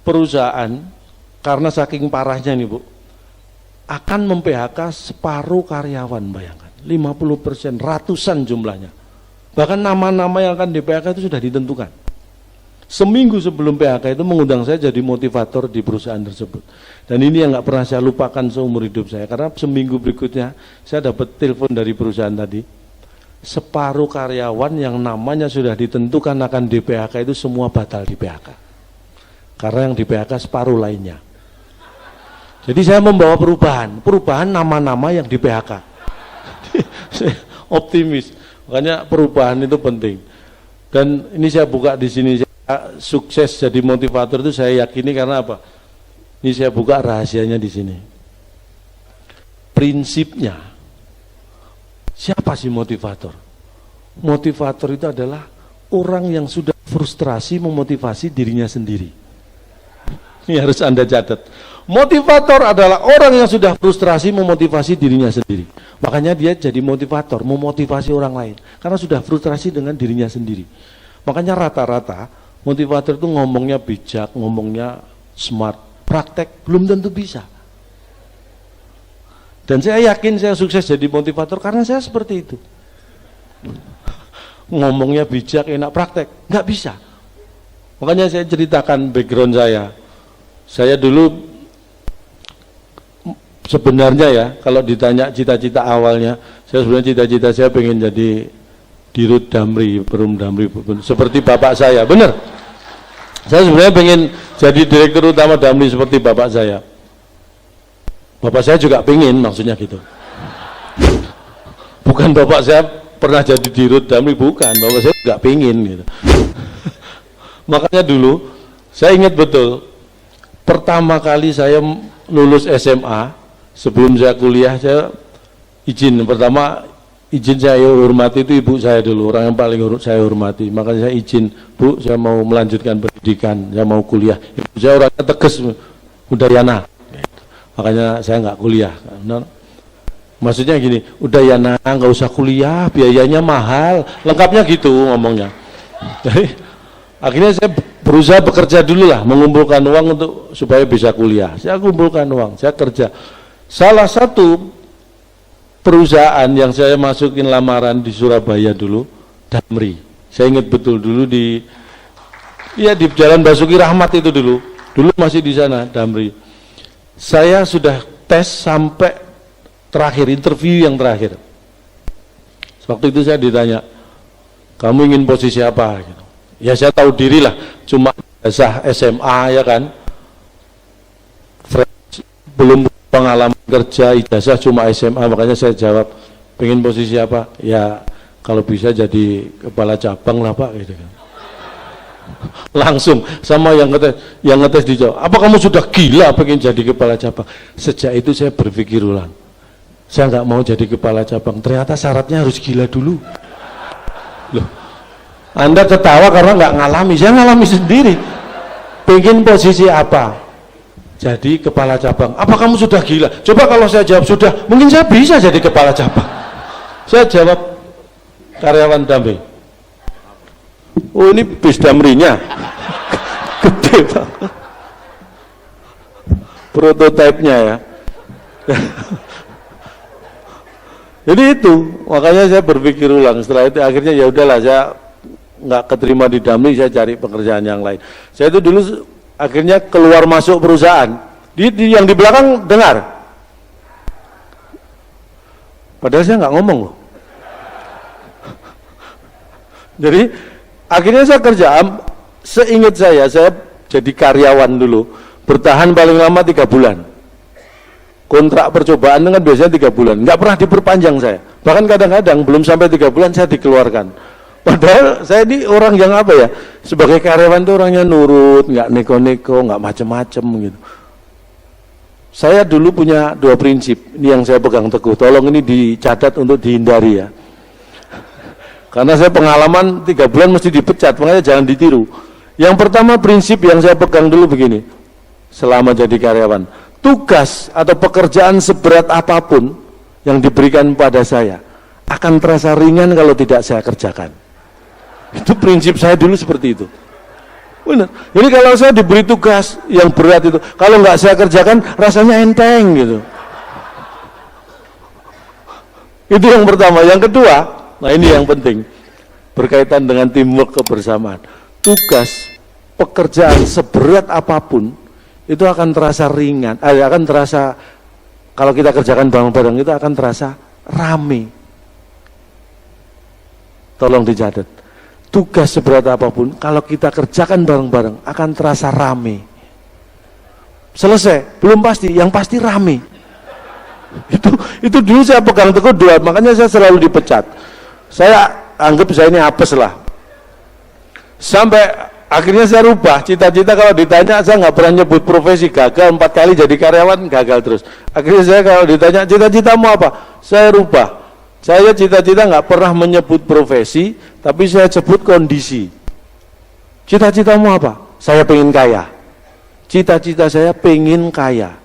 Perusahaan karena saking parahnya nih Bu, akan mem-PHK separuh karyawan, bayangkan. 50%, ratusan jumlahnya. Bahkan nama-nama yang akan di-PHK itu sudah ditentukan. Seminggu sebelum PHK itu mengundang saya jadi motivator di perusahaan tersebut. Dan ini yang nggak pernah saya lupakan seumur hidup saya. Karena seminggu berikutnya saya dapat telepon dari perusahaan tadi. Separuh karyawan yang namanya sudah ditentukan akan di PHK itu semua batal di PHK. Karena yang di PHK separuh lainnya. Jadi saya membawa perubahan. Perubahan nama-nama yang di PHK. Saya optimis. Makanya perubahan itu penting. Dan ini saya buka di sini, saya sukses jadi motivator itu saya yakini karena apa? Ini saya buka rahasianya di sini. Prinsipnya, siapa sih motivator? Motivator itu adalah orang yang sudah frustrasi memotivasi dirinya sendiri. Ini harus Anda catat. Motivator adalah orang yang sudah frustrasi memotivasi dirinya sendiri. Makanya dia jadi motivator, memotivasi orang lain. Karena sudah frustrasi dengan dirinya sendiri. Makanya rata-rata motivator itu ngomongnya bijak, ngomongnya smart. Praktek belum tentu bisa. Dan saya yakin saya sukses jadi motivator karena saya seperti itu. Ngomongnya bijak, enak, praktek. Nggak bisa. Makanya saya ceritakan background saya. Saya dulu sebenarnya ya, kalau ditanya cita-cita awalnya, saya sebenarnya cita-cita saya pengen jadi Dirut Damri, Perum Damri, seperti bapak saya, benar. Saya sebenarnya pengen jadi direktur utama Damri seperti bapak saya. Bapak saya juga pengen, maksudnya gitu. Bukan bapak saya pernah jadi Dirut Damri, bukan. Bapak saya juga pengen gitu. Makanya dulu, saya ingat betul, pertama kali saya lulus SMA, sebelum saya kuliah, saya izin, pertama izin saya hormati itu ibu saya dulu, orang yang paling saya hormati. Makanya saya izin, Bu, saya mau melanjutkan pendidikan, saya mau kuliah. Ibu saya orangnya tegas, Udayana. Makanya saya nggak kuliah. Maksudnya gini, Udayana nggak usah kuliah, biayanya mahal, lengkapnya gitu ngomongnya. Jadi akhirnya saya berusaha bekerja dulu lah, mengumpulkan uang untuk supaya bisa kuliah. Saya kumpulkan uang, saya kerja. Salah satu perusahaan yang saya masukin lamaran di Surabaya dulu, Damri. Saya ingat betul dulu di Jalan Basuki Rahmat itu dulu masih di sana Damri. Saya sudah tes sampai terakhir, interview yang terakhir. Waktu itu saya ditanya, kamu ingin posisi apa? Gitu. Ya saya tahu diri lah, cuma SMA ya kan, belum pengalaman kerja, ijazah cuma SMA, makanya saya jawab, pengen posisi apa? Ya kalau bisa jadi kepala cabang lah Pak, gitu kan. Langsung sama yang ngetes dijawab, apa kamu sudah gila pengen jadi kepala cabang? Sejak itu saya berpikir ulang, saya nggak mau jadi kepala cabang, ternyata syaratnya harus gila dulu. Loh, Anda ketawa karena nggak ngalami, saya ngalami sendiri. Pengen posisi apa? Jadi kepala cabang. Apa kamu sudah gila? Coba kalau saya jawab sudah, mungkin saya bisa jadi kepala cabang. Saya jawab karyawan Damri. Oh ini bis Damrinya gede Pak, prototipenya ya. Jadi itu, makanya saya berpikir ulang. Setelah itu akhirnya ya udahlah, saya nggak keterima di Damri, saya cari pekerjaan yang lain. Saya itu dulu akhirnya keluar masuk perusahaan. Yang di belakang dengar. Padahal saya nggak ngomong loh. Jadi akhirnya saya kerja, seingat saya jadi karyawan dulu, bertahan paling lama 3 bulan. Kontrak percobaan kan biasanya 3 bulan, nggak pernah diperpanjang saya. Bahkan kadang-kadang belum sampai 3 bulan saya dikeluarkan. Padahal saya ini orang yang apa ya, sebagai karyawan itu orangnya nurut, nggak neko-neko, nggak macem-macem gitu. Saya dulu punya 2 prinsip, ini yang saya pegang teguh, tolong ini dicatat untuk dihindari ya. Karena saya pengalaman 3 bulan mesti dipecat, makanya jangan ditiru. Yang pertama prinsip yang saya pegang dulu begini, selama jadi karyawan, tugas atau pekerjaan seberat apapun yang diberikan pada saya akan terasa ringan kalau tidak saya kerjakan. Itu prinsip saya dulu seperti itu. Benar. Jadi kalau saya diberi tugas yang berat itu, kalau nggak saya kerjakan rasanya enteng gitu. Itu yang pertama. Yang kedua, nah ini yang penting, berkaitan dengan teamwork, kebersamaan. Tugas, pekerjaan seberat apapun itu akan terasa ringan, akan terasa, kalau kita kerjakan bareng-bareng itu akan terasa rame. Tolong dicatat, tugas seberat apapun kalau kita kerjakan bareng-bareng akan terasa rame. Selesai, belum pasti, yang pasti rame. Itu dulu saya pegang teguh 2, makanya saya selalu dipecat. Saya anggap saya ini apes lah. Sampai Akhirnya saya rubah cita-cita, kalau ditanya saya nggak pernah nyebut profesi, gagal 4 kali jadi karyawan, gagal terus. Akhirnya saya kalau ditanya cita-citamu apa, saya rubah. Saya cita-cita nggak pernah menyebut profesi, tapi saya sebut kondisi. Cita-citamu apa? Saya pengen kaya. Cita-cita saya pengen kaya.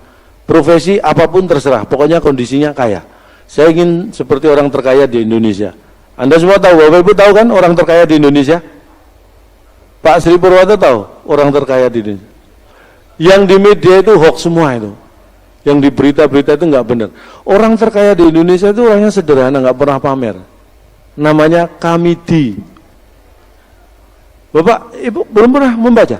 Profesi apapun terserah, pokoknya kondisinya kaya. Saya ingin seperti orang terkaya di Indonesia. Anda semua tahu, Bapak Ibu tahu kan orang terkaya di Indonesia? Pak Sri Purwato tahu orang terkaya di Indonesia. Yang di media itu hoax semua itu. Yang di berita-berita itu nggak benar. Orang terkaya di Indonesia itu orangnya sederhana, nggak pernah pamer. Namanya Kamidi. Bapak Ibu belum pernah membaca?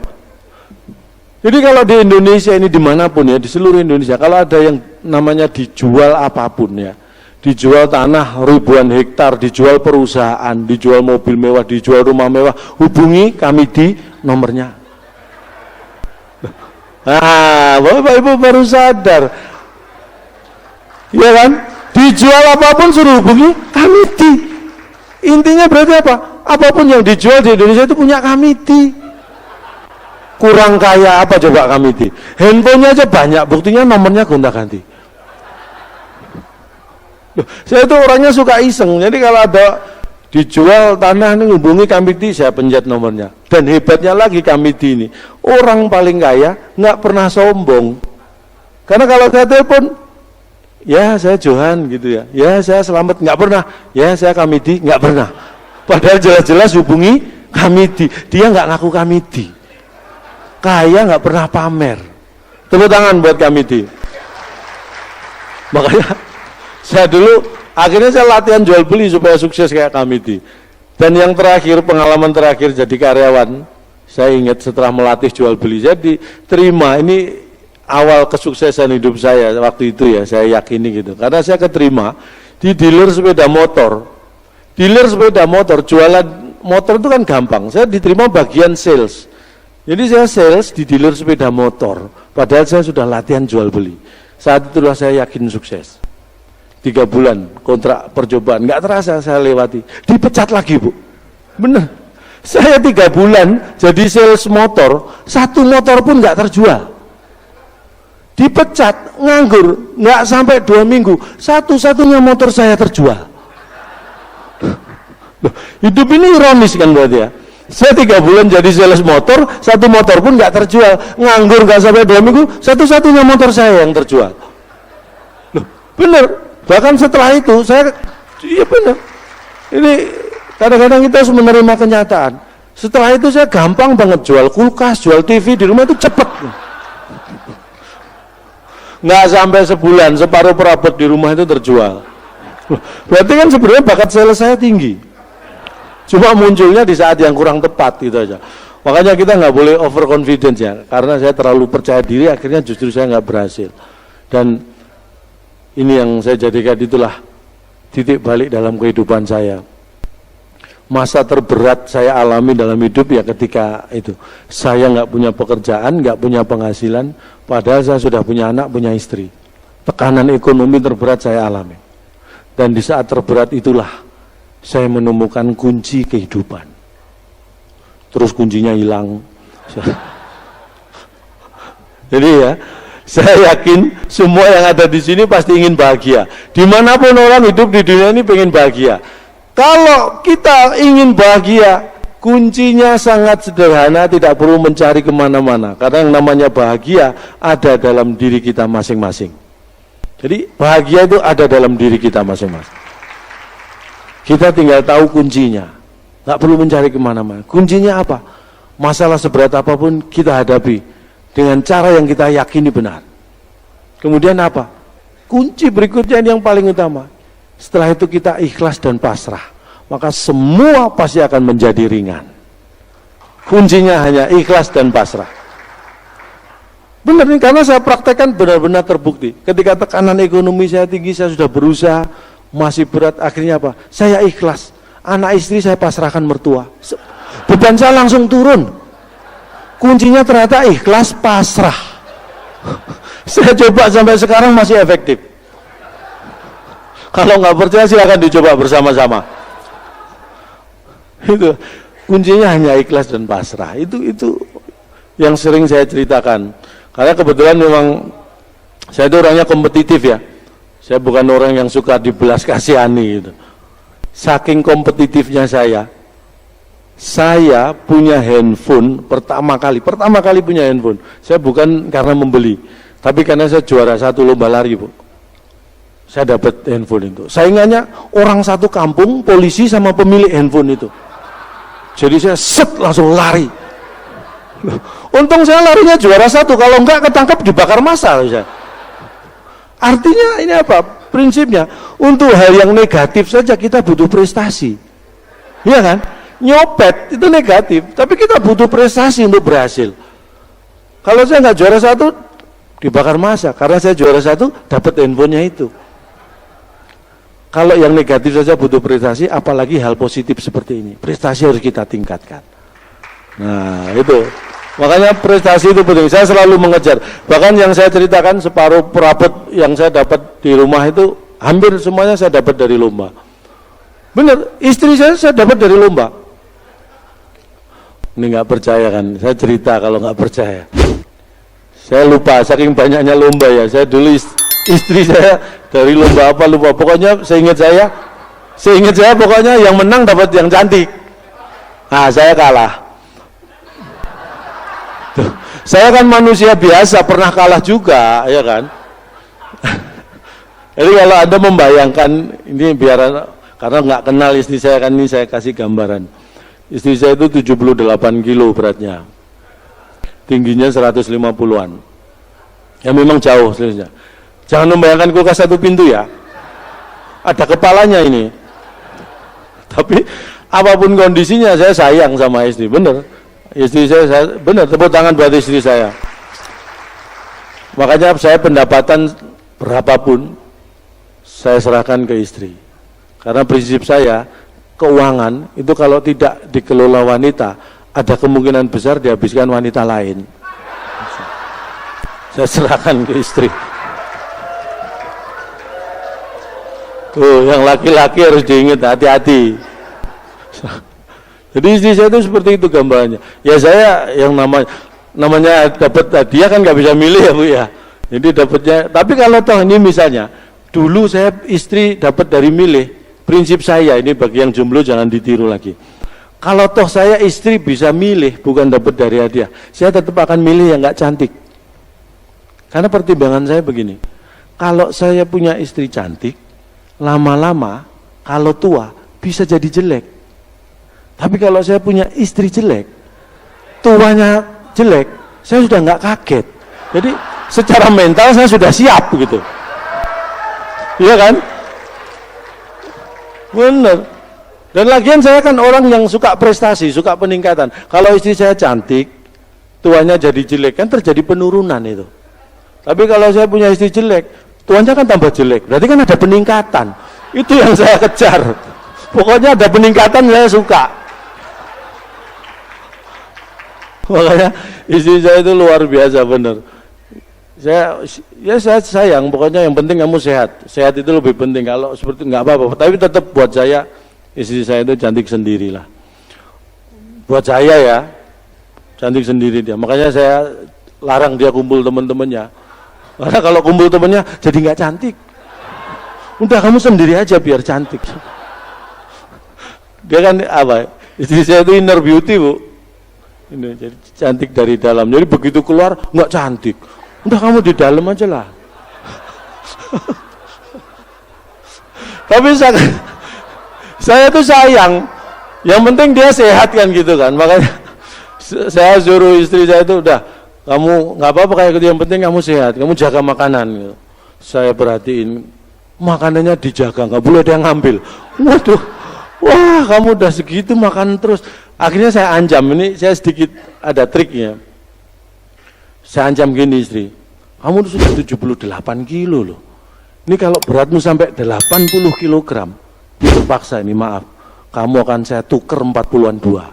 Jadi kalau di Indonesia ini dimanapun ya, di seluruh Indonesia, kalau ada yang namanya dijual apapun ya, dijual tanah ribuan hektar, dijual perusahaan, dijual mobil mewah, dijual rumah mewah, hubungi kami di nomornya. Nah, Bapak Ibu baru sadar, ya kan? Dijual apapun suruh hubungi kami di. Intinya berarti apa? Apapun yang dijual di Indonesia itu punya kami di. Kurang kaya apa coba kami di? Handphonenya aja banyak, buktinya nomornya gonta-ganti. Saya itu orangnya suka iseng, jadi kalau ada dijual tanah ini hubungi Kamiti, saya pencet nomornya. Dan hebatnya lagi Kamiti ini, orang paling kaya nggak pernah sombong. Karena kalau saya telepon, ya saya Johan gitu ya saya Selamat, nggak pernah, ya saya Kamiti, nggak pernah. Padahal jelas-jelas hubungi Kamiti, dia nggak ngaku Kamiti. Kaya nggak pernah pamer. Tepuk tangan buat Kamiti. Makanya saya dulu akhirnya saya latihan jual beli supaya sukses kayak Kamiti. Dan yang terakhir, pengalaman terakhir jadi karyawan, saya ingat setelah melatih jual beli, jadi terima, ini awal kesuksesan hidup saya waktu itu ya, saya yakini gitu. Karena saya keterima di dealer sepeda motor. Dealer sepeda motor, jualan motor itu kan gampang. Saya diterima bagian sales. Jadi saya sales di dealer sepeda motor, padahal saya sudah latihan jual beli. Saat itulah saya yakin sukses. 3 bulan kontrak percobaan, nggak terasa saya lewati, dipecat lagi Bu. Bener, saya 3 bulan jadi sales motor, 1 motor pun nggak terjual. Dipecat, nganggur, nggak sampai 2 minggu, satu-satunya motor saya terjual. Hidup ini ironis kan berarti ya. Saya 3 bulan jadi sales motor, 1 motor pun nggak terjual, nganggur nggak sampai 2 minggu, satu-satunya motor saya yang terjual. Loh, bener. Bahkan setelah itu saya, iya benar. Ini kadang-kadang kita harus menerima kenyataan. Setelah itu saya gampang banget jual kulkas, jual TV di rumah itu cepet. Nggak sampai sebulan, separuh perabot di rumah itu terjual. Berarti kan sebenarnya bakat sales saya tinggi. Cuma munculnya di saat yang kurang tepat gitu aja. Makanya kita nggak boleh overconfidence ya, karena saya terlalu percaya diri, akhirnya justru saya nggak berhasil. Dan ini yang saya jadikan itulah titik balik dalam kehidupan saya. Masa terberat saya alami dalam hidup ya ketika itu. Saya nggak punya pekerjaan, nggak punya penghasilan, padahal saya sudah punya anak, punya istri. Tekanan ekonomi terberat saya alami. Dan di saat terberat itulah saya menemukan kunci kehidupan. Terus kuncinya hilang. Jadi ya, saya yakin semua yang ada di sini pasti ingin bahagia. Dimanapun orang hidup di dunia ini pengen bahagia. Kalau kita ingin bahagia, kuncinya sangat sederhana, tidak perlu mencari kemana-mana. Karena yang namanya bahagia ada dalam diri kita masing-masing. Jadi bahagia itu ada dalam diri kita masing-masing. Kita tinggal tahu kuncinya, nggak perlu mencari kemana-mana. Kuncinya apa? Masalah seberat apapun kita hadapi dengan cara yang kita yakini benar. Kemudian apa? Kunci berikutnya yang paling utama. Setelah itu kita ikhlas dan pasrah, maka semua pasti akan menjadi ringan. Kuncinya hanya ikhlas dan pasrah. Benar nih, karena saya praktekkan benar-benar terbukti. Ketika tekanan ekonomi saya tinggi, saya sudah berusaha, masih berat, akhirnya apa? Saya ikhlas. Anak istri saya pasrahkan mertua. Beban saya langsung turun. Kuncinya ternyata ikhlas, pasrah. Saya coba sampai sekarang masih efektif. Kalau nggak percaya silakan dicoba bersama-sama. Itu. kuncinya hanya ikhlas dan pasrah. Itu yang sering saya ceritakan. Karena kebetulan memang saya itu orangnya kompetitif ya. Saya bukan orang yang suka dibelas kasihani gitu. Saking kompetitifnya saya punya handphone pertama kali punya handphone. Saya bukan karena membeli, tapi karena saya juara 1 lomba lari, Bu. Saya dapat handphone itu. Saingannya orang satu kampung, polisi sama pemilik handphone itu. Jadi saya langsung lari. Untung saya larinya juara 1, kalau enggak ketangkap dibakar massa. Artinya ini apa? Prinsipnya, untuk hal yang negatif saja kita butuh prestasi. Iya kan? Nyopet itu negatif, tapi kita butuh prestasi untuk berhasil. Kalau saya nggak juara 1, dibakar massa. Karena saya juara 1, dapat handphonenya itu. Kalau yang negatif saja butuh prestasi, apalagi hal positif seperti ini. Prestasi harus kita tingkatkan. Nah, itu. Makanya prestasi itu penting. Saya selalu mengejar. Bahkan yang saya ceritakan, separuh perabot yang saya dapat di rumah itu, hampir semuanya saya dapat dari lomba. Benar, istri saya dapat dari lomba. Ini nggak percaya kan? Saya cerita kalau nggak percaya. Saya lupa, saking banyaknya lomba ya. Saya dulu istri saya dari lomba apa lupa. Pokoknya seingat saya pokoknya yang menang dapat yang cantik. Nah, saya kalah. Tuh, saya kan manusia biasa, pernah kalah juga, ya kan? Jadi kalau Anda membayangkan ini biar karena nggak kenal istri saya kan, ini saya kasih gambaran. Istri saya itu 78 kilo beratnya, tingginya 150-an. Ya memang jauh sebenarnya. Jangan membayangkan kulkas 1 pintu ya. Ada kepalanya ini. Tapi apapun kondisinya saya sayang sama istri, bener. Istri saya bener, tepuk tangan buat istri saya. Makanya saya pendapatan berapapun saya serahkan ke istri. Karena prinsip saya, keuangan itu kalau tidak dikelola wanita, ada kemungkinan besar dihabiskan wanita lain. Saya serahkan ke istri. Tuh, yang laki-laki harus diingat, hati-hati. Jadi istri saya itu seperti itu gambarannya. Ya saya yang namanya dapat hadiah kan nggak bisa milih ya Bu ya. Jadi dapatnya. Tapi kalau toh ini misalnya, dulu saya istri dapat dari milih. Prinsip saya ini bagi yang jomblo jangan ditiru lagi. Kalau toh saya istri bisa milih bukan dapat dari hadiah, saya tetap akan milih yang nggak cantik. Karena pertimbangan saya begini, kalau saya punya istri cantik, lama-lama kalau tua bisa jadi jelek. Tapi kalau saya punya istri jelek, tuanya jelek, saya sudah nggak kaget. Jadi secara mental saya sudah siap begitu. Iya kan? Benar. Dan lagian saya kan orang yang suka prestasi, suka peningkatan. Kalau istri saya cantik, tuanya jadi jelek, kan terjadi penurunan itu. Tapi kalau saya punya istri jelek, tuanya kan tambah jelek. Berarti kan ada peningkatan. Itu yang saya kejar. Pokoknya ada peningkatan saya suka. Makanya istri saya itu luar biasa benar. Saya sayang, pokoknya yang penting kamu sehat. Sehat itu lebih penting. Kalau seperti nggak apa-apa, tapi tetap buat saya istri saya itu cantik sendirilah. Buat saya ya, cantik sendiri dia. Makanya saya larang dia kumpul teman-temannya. Karena kalau kumpul temannya jadi nggak cantik. Udah kamu sendiri aja biar cantik. Dia kan apa? Istri saya itu inner beauty Bu. Ini jadi cantik dari dalam. Jadi begitu keluar nggak cantik. Udah kamu di dalam aja lah. Tapi saya tuh sayang. Yang penting dia sehat kan gitu kan. Makanya saya suruh istri saya itu udah, kamu nggak apa-apa kayak gitu. Yang penting kamu sehat. Kamu jaga makanan. Gitu. Saya perhatiin makanannya dijaga, nggak boleh ada yang ngambil. Waduh, wah kamu udah segitu makan terus. Akhirnya saya ancam. Ini saya sedikit ada triknya. Saya ancam gini istri, kamu sudah 78 kilo loh. Ini kalau beratmu sampai 80 kilogram, terpaksa ini maaf, kamu akan saya tuker 40-an buah.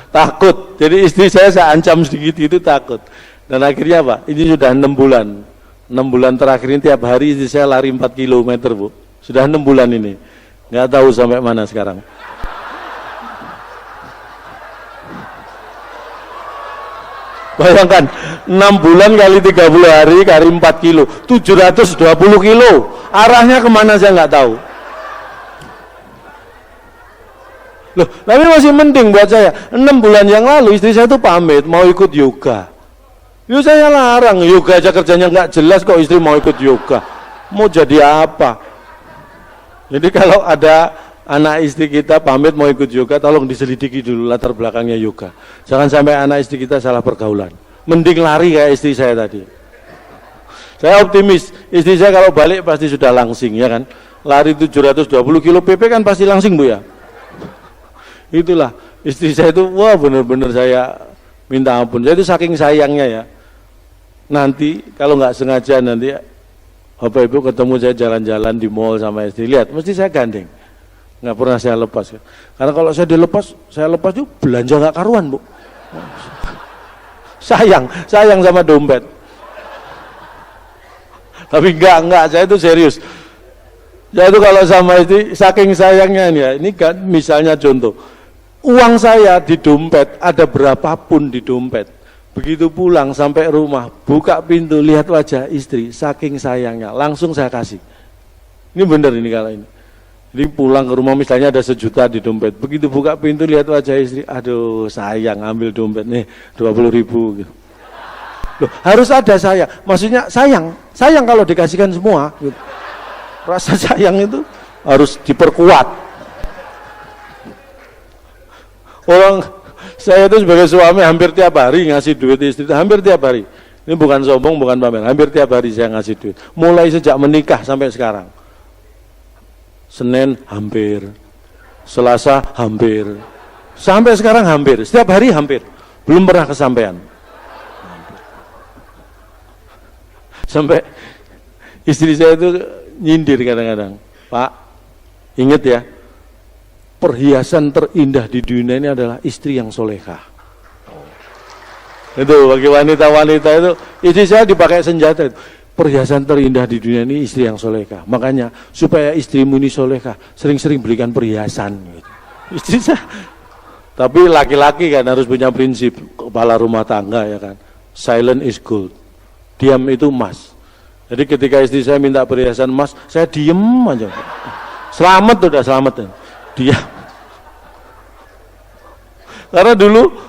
Takut, jadi istri saya ancam sedikit itu takut. Dan akhirnya apa? Ini sudah 6 bulan. 6 bulan terakhir ini tiap hari istri saya lari 4 kilometer Bu. Sudah 6 bulan ini. Nggak tahu sampai mana sekarang. Bayangkan 6 bulan kali 30 hari kali 4 kilo 720 kilo. Arahnya kemana saya nggak tahu. Loh, tapi masih mending buat saya. 6 bulan yang lalu istri saya tuh pamit mau ikut yoga. Yo saya larang, yoga aja kerjanya nggak jelas kok istri mau ikut yoga. Mau jadi apa? Jadi kalau ada anak istri kita pamit mau ikut yoga, tolong diselidiki dulu latar belakangnya yoga. Jangan sampai anak istri kita salah pergaulan. Mending lari kayak istri saya tadi. Saya optimis, istri saya kalau balik pasti sudah langsing, ya kan? Lari 720 kilo PP kan pasti langsing, Bu ya? Itulah, istri saya itu, wah benar-benar saya minta ampun. Saya itu saking sayangnya ya. Nanti, kalau nggak sengaja nanti, Bapak Ibu ketemu saya jalan-jalan di mall sama istri, lihat, mesti saya gandeng. Nggak pernah saya lepas. Karena kalau saya dilepas, saya lepas itu belanja nggak karuan, Bu. Sayang sama dompet. Tapi enggak, saya itu serius. Saya itu kalau sama istri, saking sayangnya ini ya, ini kan misalnya contoh, uang saya di dompet, ada berapapun di dompet, begitu pulang sampai rumah, buka pintu, lihat wajah istri, saking sayangnya, langsung saya kasih. Ini benar ini kalau ini. Jadi pulang ke rumah misalnya ada 1 juta di dompet, begitu buka pintu lihat wajah istri, aduh sayang, ambil dompet nih 20.000 gitu. Loh, harus ada sayang, maksudnya sayang kalau dikasihkan semua gitu. Rasa sayang itu harus diperkuat. Orang saya itu sebagai suami hampir tiap hari ngasih duit istri, hampir tiap hari. Ini bukan sombong, bukan pamer, hampir tiap hari saya ngasih duit. Mulai sejak menikah sampai sekarang. Senin hampir, Selasa hampir, sampai sekarang hampir, setiap hari hampir, belum pernah kesampaian. Sampai istri saya itu nyindir kadang-kadang, Pak, ingat ya, perhiasan terindah di dunia ini adalah istri yang solehah. Itu bagi wanita-wanita itu, istri saya dipakai senjata itu. Perhiasan terindah di dunia ini istri yang solehah. Makanya supaya istrimu ini solehah, sering-sering berikan perhiasan. Gitu. Istri saya, tapi laki-laki kan harus punya prinsip, kepala rumah tangga ya kan. Silent is gold. Diam itu emas. Jadi ketika istri saya minta perhiasan emas, saya diem aja. Selamat udah selamat. Diam. Karena dulu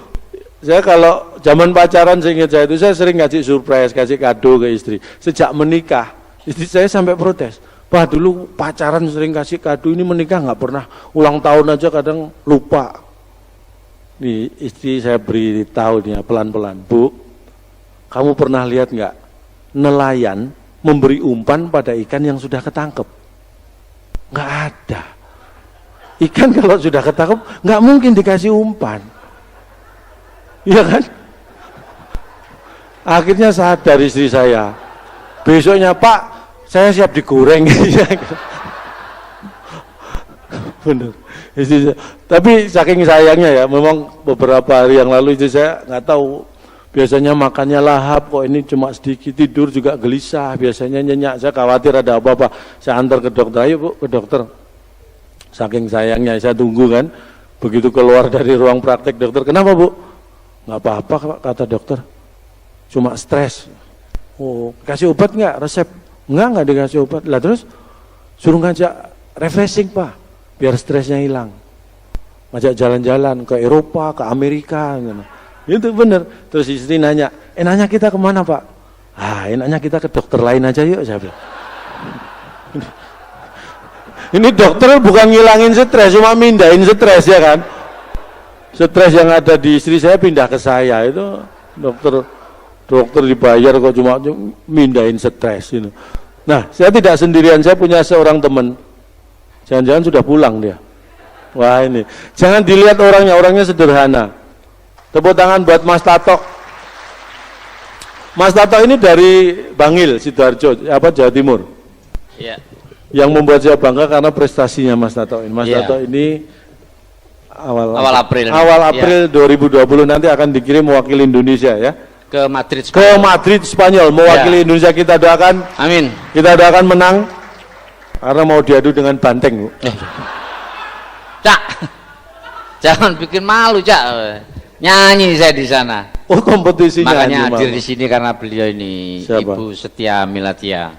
saya kalau zaman pacaran seingat saya itu saya sering ngasih surprise, kasih kado ke istri. Sejak menikah, istri saya sampai protes. Wah dulu pacaran sering kasih kado, ini menikah nggak pernah. Ulang tahun aja kadang lupa. Nih istri saya beritahu dia pelan-pelan, Bu, kamu pernah lihat nggak nelayan memberi umpan pada ikan yang sudah ketangkep? Nggak ada. Ikan kalau sudah ketangkep nggak mungkin dikasih umpan. Iya kan? Akhirnya sadar istri saya. Besoknya, Pak, saya siap digoreng. Bener. Istri saya. Tapi saking sayangnya ya, memang beberapa hari yang lalu istri saya nggak tahu. Biasanya makannya lahap, kok ini cuma sedikit, tidur juga gelisah. Biasanya nyenyak. Saya khawatir ada apa-apa. Saya antar ke dokter. Ayo Bu, ke dokter. Saking sayangnya saya tunggu kan. Begitu keluar dari ruang praktek dokter, kenapa Bu? Nggak apa-apa kata dokter, cuma stres. Oh, kasih obat nggak? Resep? Nggak dikasih obat. Lah terus suruh ngajak refreshing Pak, biar stresnya hilang. Ngajak jalan-jalan ke Eropa, ke Amerika. Itu bener. Terus istri nanya, enaknya kita kemana Pak? Enaknya kita ke dokter lain aja yuk, saya bilang. Ini dokter bukan ngilangin stres, cuma mindahin stres ya kan. Stres yang ada di istri saya pindah ke saya, itu dokter dibayar kok cuma mindahin stres itu. Nah, saya tidak sendirian, saya punya seorang teman. Jangan-jangan sudah pulang dia. Wah ini, jangan dilihat orangnya sederhana. Tepuk tangan buat Mas Tato. Mas Tato ini dari Bangil, Sidoarjo, Jawa Timur. Iya. Yang membuat saya bangga karena prestasinya Mas Tato ini. Mas Tato ini awal April 2020 nanti akan dikirim mewakili Indonesia ya ke Madrid Spanyol mewakili Indonesia. Kita doakan, amin, kita doakan menang karena mau diadu dengan Banteng, Bu. Cak, jangan bikin malu Cak, nyanyi saya di sana. Oh, kompetisinya Makanya Haji hadir Mamun. di sini karena beliau ini Siapa? Ibu Setia Milatia.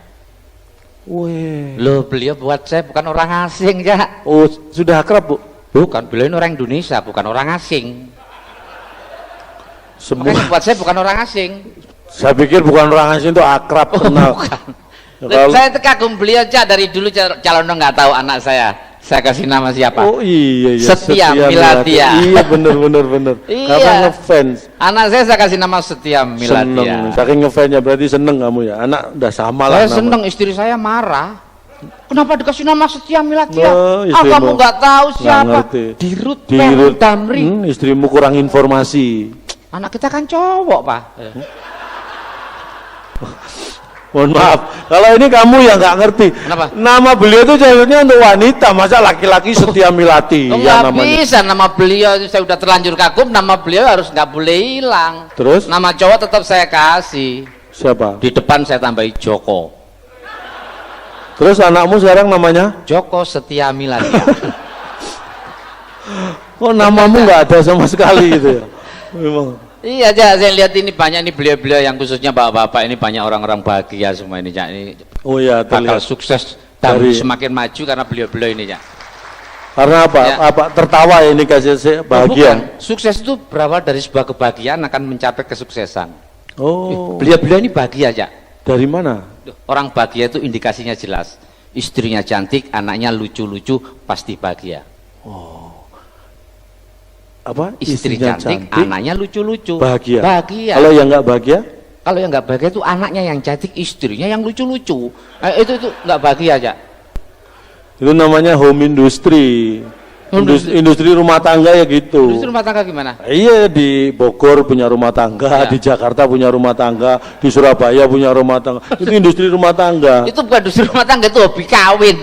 Weh. Loh, beliau buat saya bukan orang asing ya. Oh, sudah akrab, Bu? Bukan, beliau ini orang Indonesia, bukan orang asing. Semua. Makanya buat saya bukan orang asing. Saya pikir bukan orang asing itu akrab, kenal. Bukan. Kalau- Saya itu kagum beliau aja dari dulu calon nggak tahu anak saya. Saya kasih nama siapa? Oh iya, iya. Setia Milatia. Iya, bener. Iya. Karena ngefans. Anak saya kasih nama Setia Milatia. Seneng. Saking ngefansnya berarti seneng kamu ya. Anak udah sama lah. Saya nama. seneng, istri saya marah. Kenapa dikasih nama Setia Milatia? Oh, Ah, istrimu. kamu nggak tahu Nggak siapa? ngerti. Dirut Dirut. Damri. Istrimu kurang informasi. Anak kita kan cowok, Pak. Mohon maaf, kalau ini kamu yang nggak ngerti. Kenapa? Nama beliau itu jalurnya untuk wanita, masa laki-laki Setia Milati Oh, ya nggak namanya. bisa, nama beliau saya udah terlanjur kagum, nama beliau harus nggak boleh hilang. Terus Nama cowok tetap saya kasih. siapa? Di depan saya tambahi Joko. Terus anakmu sekarang namanya? Joko Setia Milatia. Oh, namamu nggak ada sama sekali gitu ya. Memang. Iya aja, saya lihat ini banyak nih beliau-beliau yang khususnya bapak-bapak ini banyak orang-orang bahagia semua ini, Cak. Ini Oh ya, bakal terlihat. sukses dan Dari- semakin maju karena beliau-beliau ini, Cak. Karena apa? Ya. Apa tertawa ini kasih Bukan. bahagia. Sukses itu berawal dari sebuah kebahagiaan akan mencapai kesuksesan. Oh, Beliau-beliau ini bahagia, Cak. dari mana? Orang bahagia itu indikasinya jelas. Istrinya cantik, anaknya lucu-lucu, pasti bahagia. Apa? Istri Istrinya cantik, anaknya lucu-lucu, bahagia. Bahagia. Kalau yang nggak bahagia? Kalau yang nggak bahagia itu anaknya yang cantik, istrinya yang lucu-lucu. Itu nggak bahagia aja. Itu namanya home industry. Industri rumah tangga ya gitu. Industri rumah tangga gimana? Iya, di Bogor punya rumah tangga, Ya. di Jakarta punya rumah tangga, di Surabaya punya rumah tangga. Itu industri rumah tangga. Itu bukan industri rumah tangga, itu hobi kawin.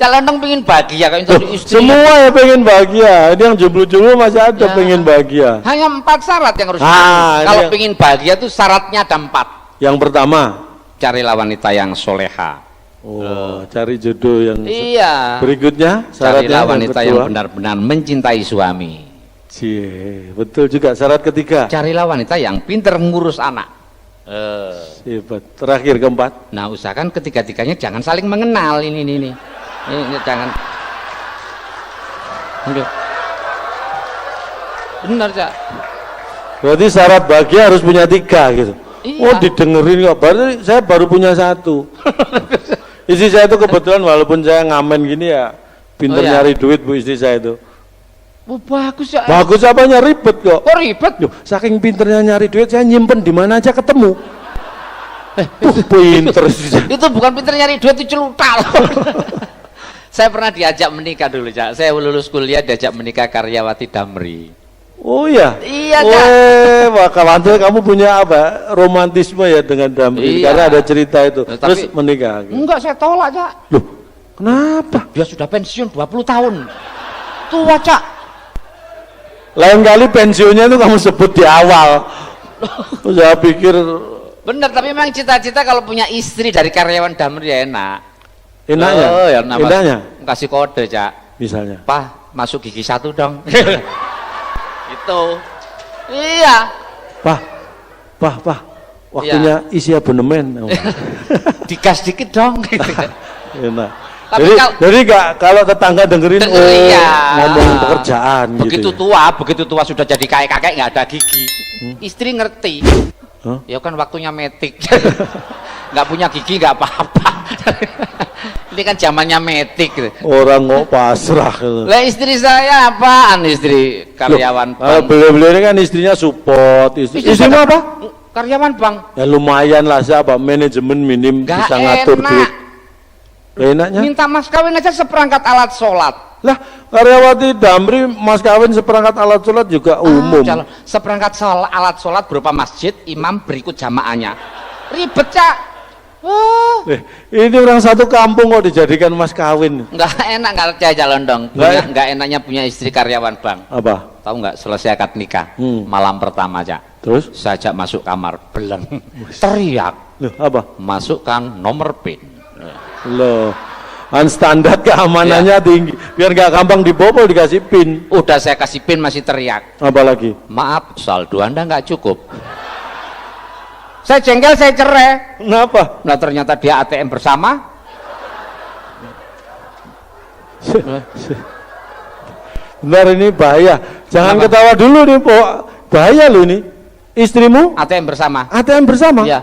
Calon dong pengen bahagia kan istri. Semua ya pengen bahagia. Ini yang jomblo-jomblo masih ada Ya. pengen bahagia. Hanya 4 syarat yang harus Ah, dipenuhi. Kalau ini- pengen bahagia itu syaratnya ada 4. Yang pertama, Carilah wanita yang soleha. cari jodoh yang Iya. berikutnya. Carilah Syaratnya wanita kedua. yang benar-benar mencintai suami. Cie, betul juga. Syarat ketiga. Carilah wanita yang pinter ngurus anak. Hebat. Terakhir keempat. Nah, usahakan ketiga-tiganya jangan saling mengenal ini. Ini jangan. Aduh. Benar, Cak. Berarti syarat bahagia harus punya 3 gitu. Iya. Oh, didengerin kok. Berarti saya baru punya 1. Istri saya itu kebetulan walaupun saya ngamen gini ya, pinter Oh, iya. nyari duit Bu istri saya itu. Oh, bagus ya. Bagus apanya, ribet kok. Kok ribet? Loh, saking pinternya nyari duit, saya nyimpen di mana aja ketemu. Pinter sih. Itu bukan pinter nyari duit, itu celutak. Saya pernah diajak menikah dulu, Cak. Saya lulus kuliah diajak menikah karyawati Damri. Oh iya. Iya, Cak. Weh, wah kalau kamu punya apa? Romantisme ya dengan Damri. Iya. Karena ada cerita itu. Tapi- Terus menikah. Gitu. Enggak, saya tolak, Cak. Loh, kenapa? Dia sudah pensiun 20 tahun. Tua, Cak. Lain kali pensiunnya itu kamu sebut di awal. Saya pikir Bener, tapi memang cita-cita kalau punya istri dari karyawan Damri ya enak. enaknya. Oh, ya, nama- Enaknya Kasih kode, Cak. misalnya. Pak, masuk gigi 1 dong. Itu. Iya. Pah. Waktunya isi abonemen. Digas dikit dong. Enak. Tapi Jadi nggak kalau tetangga dengerin Iya. ngomong pekerjaan Begitu gitu. begitu tua sudah jadi kakek nggak ada gigi. Istri ngerti. Hah? Ya kan waktunya metik. Nggak punya gigi nggak apa-apa. Ini kan zamannya metik. Orang kok pasrah. Gitu. Lah istri saya apaan istri karyawan Kalau bank? beliau-beliau ini kan istrinya support. Istrimu apa? Karyawan bank. Ya lumayan lah siapa manajemen minim Nggak bisa ngatur enak. duit. Ya, enaknya? Minta mas kawin aja seperangkat alat sholat. Lah karyawati Damri mas kawin seperangkat alat sholat juga umum. Seperangkat alat sholat berupa masjid, imam berikut jamaahnya. Ribet, Cak. Oh, Ini orang satu kampung kok dijadikan mas kawin. nggak enak, nggak percaya calon dong. Nggak enaknya punya istri karyawan bank. Apa? Tahu nggak, selesai akad nikah, Hmm. malam pertama, Cak. Terus? Saya ajak masuk kamar, beleng. Teriak. Loh, apa? Masukkan nomor PIN. Loh. Kan standar keamanannya tinggi, biar nggak gampang dibobol dikasih pin. Udah saya kasih pin masih teriak. Apalagi? Maaf, saldo Anda nggak cukup. Saya jengkel, saya cerai. Kenapa? Nah ternyata dia ATM bersama. Benar, ini bahaya. Jangan Kenapa? ketawa dulu nih, Pak. Bahaya loh ini. Istrimu ATM bersama. ATM bersama? Iya.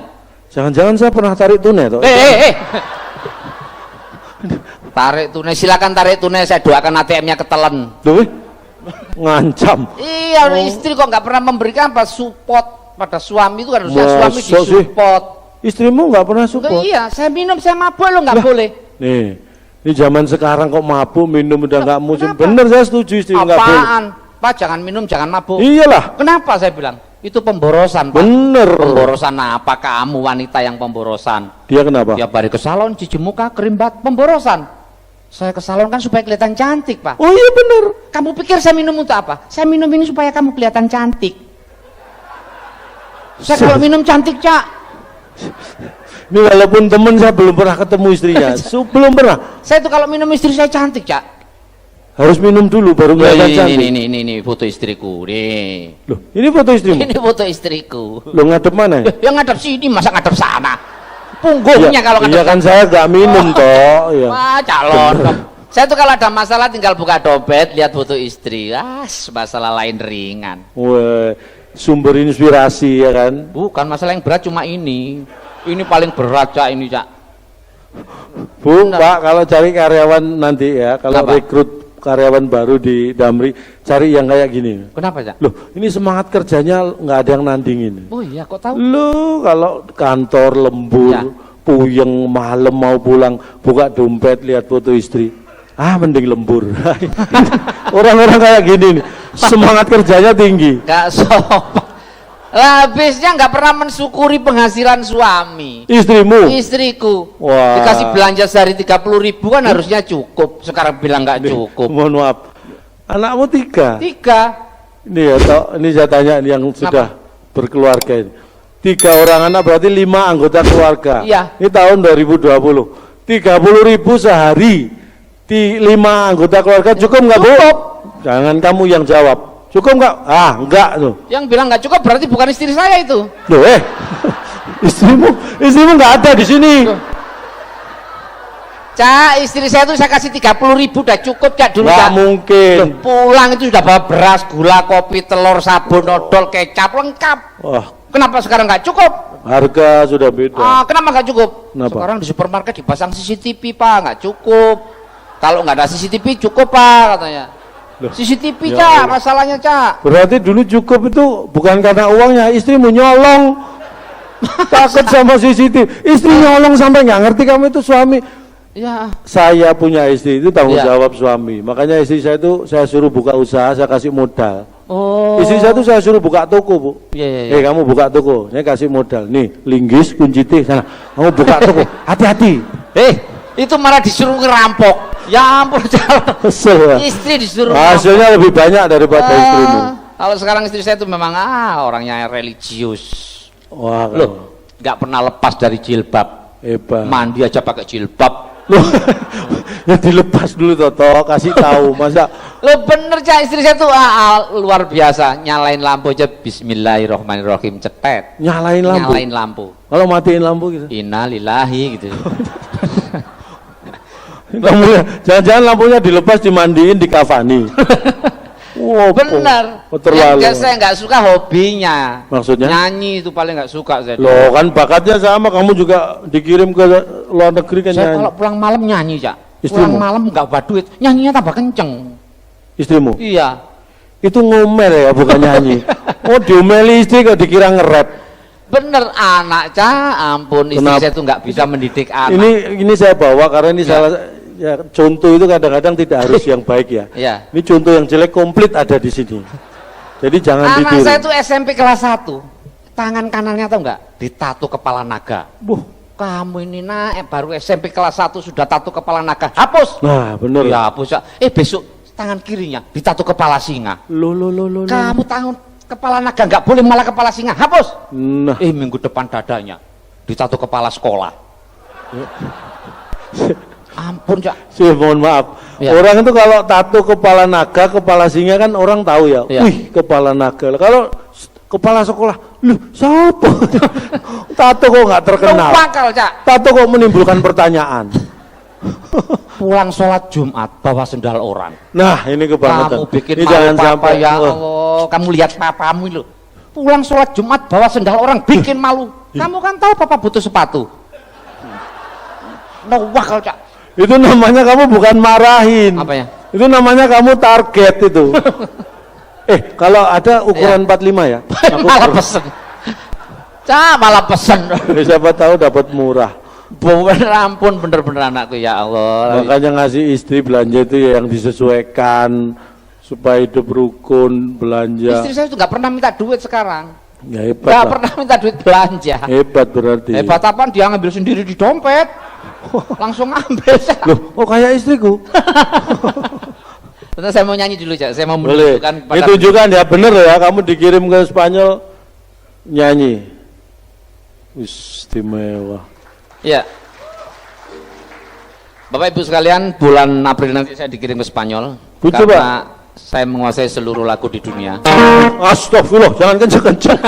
Jangan-jangan saya pernah tarik tunai toh? Tarik tunai, silakan tarik tunai. Saya doakan ATM-nya ketelen. Loh, ngancam. Iya, istri kok nggak pernah memberikan apa support pada suami itu kan harusnya suami Masa sih? disupport. Istrimu nggak pernah support? Iya, saya minum, saya mabuk lo nggak boleh. Nih, ini zaman sekarang kok mabuk minum udah nggak musim. Kenapa? Bener, saya setuju istri nggak boleh. Apaan? Pak jangan minum, jangan mabuk. Iyalah, Kenapa saya bilang? Itu pemborosan, Pak. bener. Pemborosan apa kamu wanita yang pemborosan? Dia kenapa? Tiap hari ke salon, cuci muka, kerimbat, pemborosan. Saya ke salon kan supaya kelihatan cantik, Pak. Oh iya bener. Kamu pikir saya minum untuk apa? Saya minum ini supaya kamu kelihatan cantik. Saya kalau minum cantik, Cak. Ini walaupun temen saya belum pernah ketemu istrinya, belum pernah. Saya tuh kalau minum istri saya cantik, Cak. Harus minum dulu baru kelihatan cantik. Ini foto istriku. Nih. Loh, ini foto istrimu? Ini foto istriku. Lo ngadep mana ya? Yang ngadep sini, masa ngadep sana? Punggungnya kalau ngadep iya kan saya nggak minum toh. Iya. Wah, calon. Saya tuh kalau ada masalah tinggal buka dompet, lihat foto istri. Masalah lain ringan. Wah, sumber inspirasi ya kan? Bukan masalah yang berat cuma ini. Ini paling berat, Cak, ini, Cak. Bu, Benar. Pak, kalau cari karyawan nanti ya, kalau Kenapa? rekrut karyawan baru di Damri, cari yang kayak gini. Kenapa, Cak? Loh, ini semangat kerjanya nggak ada yang nandingin. Oh iya, kok tahu? Loh, kalau kantor lembur, Ya. puyeng, malam mau pulang, buka dompet, lihat foto istri. Mending lembur. Orang-orang kayak gini nih, semangat kerjanya tinggi. Gak sopan. Lah habisnya nggak pernah mensyukuri penghasilan suami. Istrimu? Istriku. Wah. Dikasih belanja sehari 30.000 kan harusnya cukup. Sekarang bilang nggak cukup. Mohon maaf. Anakmu 3. 3. Ini ya, toh, ini saya tanya ini yang sudah berkeluarga ini. 3 orang anak berarti 5 anggota keluarga. Iya. Ini tahun 2020. 30.000 sehari. 5 anggota keluarga cukup nggak Bu? Cukup. Jangan kamu yang jawab. Cukup nggak? Enggak tuh. Yang bilang nggak cukup berarti bukan istri saya itu. Loh, istrimu nggak ada di sini. Cak, istri saya tuh saya kasih 30.000 udah cukup, Cak, dulu, Nggak Cak. mungkin. Loh, pulang itu sudah bawa beras, gula, kopi, telur, sabun, odol, kecap, lengkap. Wah, Kenapa sekarang nggak cukup? harga sudah beda. Kenapa nggak cukup? Kenapa? Sekarang di supermarket dipasang CCTV, Pak, nggak cukup. Kalau nggak ada CCTV cukup, Pak, katanya. Loh, CCTV, ya Cak, Allah. masalahnya, Cak. Berarti dulu cukup itu bukan karena uangnya, istrimu nyolong. Takut sama CCTV. Istri nyolong sampai nggak ngerti kamu itu suami. Ya. Saya punya istri itu tanggung Iya. jawab suami. Makanya istri saya itu saya suruh buka usaha, saya kasih modal. Oh. Istri saya itu saya suruh buka toko, Bu. Iya. Kamu buka toko, saya kasih modal. Nih, linggis, kunci T sana. Kamu buka toko, hati-hati. Itu malah disuruh ngerampok. Ya ampun, calon. Kesel ya. Istri disuruh Hasilnya lebih banyak daripada istrimu. Kalau sekarang istri saya itu memang orangnya religius. Wah, Loh, nggak pernah lepas dari jilbab. hebat. Mandi aja pakai jilbab. Loh, ya dilepas dulu Toto, kasih tahu masa. Lo bener, Cak, istri saya tuh luar biasa. Nyalain lampu aja Bismillahirrohmanirrohim, cetet. Nyalain lampu. Nyalain lampu. Kalau matiin lampu gitu. Innalillahi gitu. Jangan-jangan lampunya dilepas, dimandiin, dikafani. Wow, Bener. terlalu. Yang saya nggak suka hobinya. Maksudnya? Nyanyi itu paling nggak suka saya. Loh, kan bakatnya sama, kamu juga dikirim ke luar negeri kan Saya nyanyi. kalau pulang malam nyanyi, Cak. Istrimu? Pulang malam nggak bawa duit, nyanyinya tambah kenceng. Istrimu? Iya. Itu ngomel ya, bukan nyanyi. Oh, diomeli istri kok dikira nge-rap. Bener, anak, Cak, ampun, istri Kenapa? saya tuh nggak bisa mendidik anak. Ini saya bawa karena ini Ya. salah ya, contoh itu kadang-kadang tidak harus yang baik ya. Iya. Ini contoh yang jelek komplit ada di sini. Jadi jangan Anak ditiru. saya tuh SMP kelas 1, tangan kanannya tau nggak? Ditato kepala naga. Buh. Kamu ini baru SMP kelas 1 sudah tato kepala naga. Hapus. Nah, bener. Ya hapus, Cak. Besok tangan kirinya ditato kepala singa. Loh. Kamu tangan kepala naga nggak boleh, malah kepala singa. Hapus. Nah, Minggu depan dadanya ditato kepala sekolah. Ampun, Cak. Mohon maaf. Ya. Orang itu kalau tato kepala naga, kepala singa kan orang tahu ya. Ya. Wih, kepala naga. Kalau kepala sekolah, loh, siapa? Tato kok nggak terkenal? Bakal, Cak. Tato kok menimbulkan pertanyaan. Pulang sholat Jumat bawa sendal orang. Nah, ini kebangetan. Kamu bikin ini malu jangan papa, sampai ya Allah. Kamu lihat papamu itu. Pulang sholat Jumat bawa sendal orang bikin malu. Kamu kan tahu papa butuh sepatu. Wakal, Cak. Itu namanya kamu bukan marahin. Apa ya? Itu namanya kamu target itu. Kalau ada ukuran 45 ya. Aku Malah pesen. Cak, malah pesen. Siapa tahu dapat murah. Bener, ampun, bener-bener anakku, ya Allah. Makanya ngasih istri belanja itu ya yang disesuaikan supaya hidup rukun belanja. Istri saya tuh nggak pernah minta duit sekarang. Ya hebat. Nggak lah. pernah minta duit belanja. Hebat berarti. Hebat apaan? Dia ngambil sendiri di dompet. Langsung ambil. Loh, oh kayak istriku. Terus saya mau nyanyi dulu, Cak. Saya mau Boleh. menunjukkan Ditunjukkan ya, bener ya, kamu dikirim ke Spanyol nyanyi. Istimewa. Ya. Bapak Ibu sekalian, bulan April nanti saya dikirim ke Spanyol. Betul, karena saya menguasai seluruh lagu di dunia. Astagfirullah, jangan kenceng-kenceng.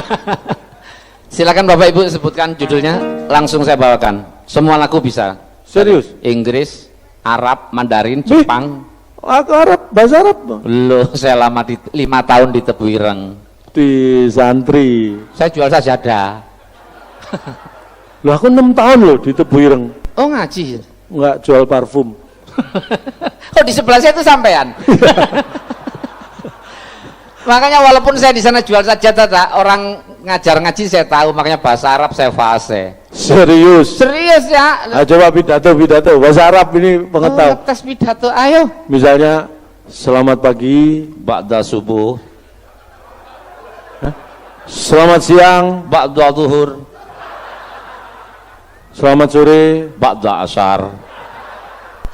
Silakan Bapak Ibu sebutkan judulnya, langsung saya bawakan. Semua lagu bisa. Serius? Inggris, Arab, Mandarin, Jepang. Aku Arab, bahasa Arab. Loh, saya lama 5 tahun di Tebu Ireng. Di santri. Saya jual sajadah. Loh, aku 6 tahun loh di Tebu Ireng. Oh, ngaji. Enggak jual parfum. Oh, di sebelah saya itu sampean. Makanya walaupun saya di sana jual sajadah, orang ngajar ngaji saya tahu, makanya bahasa Arab saya fase. Serius? Serius ya? Nah, coba pidato bahasa Arab ini pengetahuan. Tes pidato, ayo. Misalnya, selamat pagi, Ba'da subuh, selamat siang, ba'da zuhur, selamat sore, ba'da asar,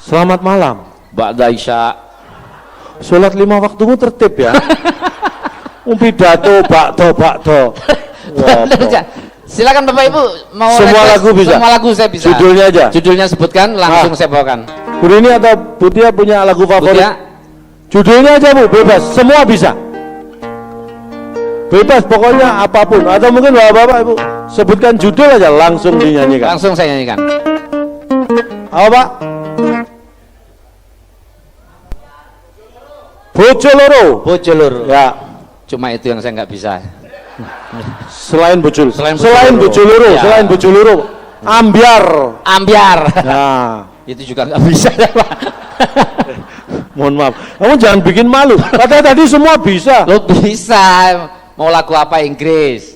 selamat malam. ba'da isya. Sholat 5 waktumu tertib ya. Pidato, bakdo. Silakan Bapak Ibu mau Semua request, lagu bisa? Semua lagu saya bisa. Judulnya aja? Judulnya sebutkan, langsung saya bawakan. Bu Rini atau Bu Tia punya lagu favorit? Butia, Judulnya aja Bu, bebas, semua bisa. Bebas, pokoknya apapun. Atau mungkin Bapak Ibu sebutkan judul aja, langsung dinyanyikan. langsung saya nyanyikan. Apa Pak? Bojoloro. Bojoloro. Ya, Cuma itu yang saya nggak bisa. selain Bojol. Selain Bojoloro. Ya. Selain Bojoloro. Ambiar. Ambiar. Nah, Itu juga nggak bisa ya, Pak. mohon maaf. Kamu jangan bikin malu. Katanya tadi semua bisa. Lo bisa. Mau lagu apa Inggris?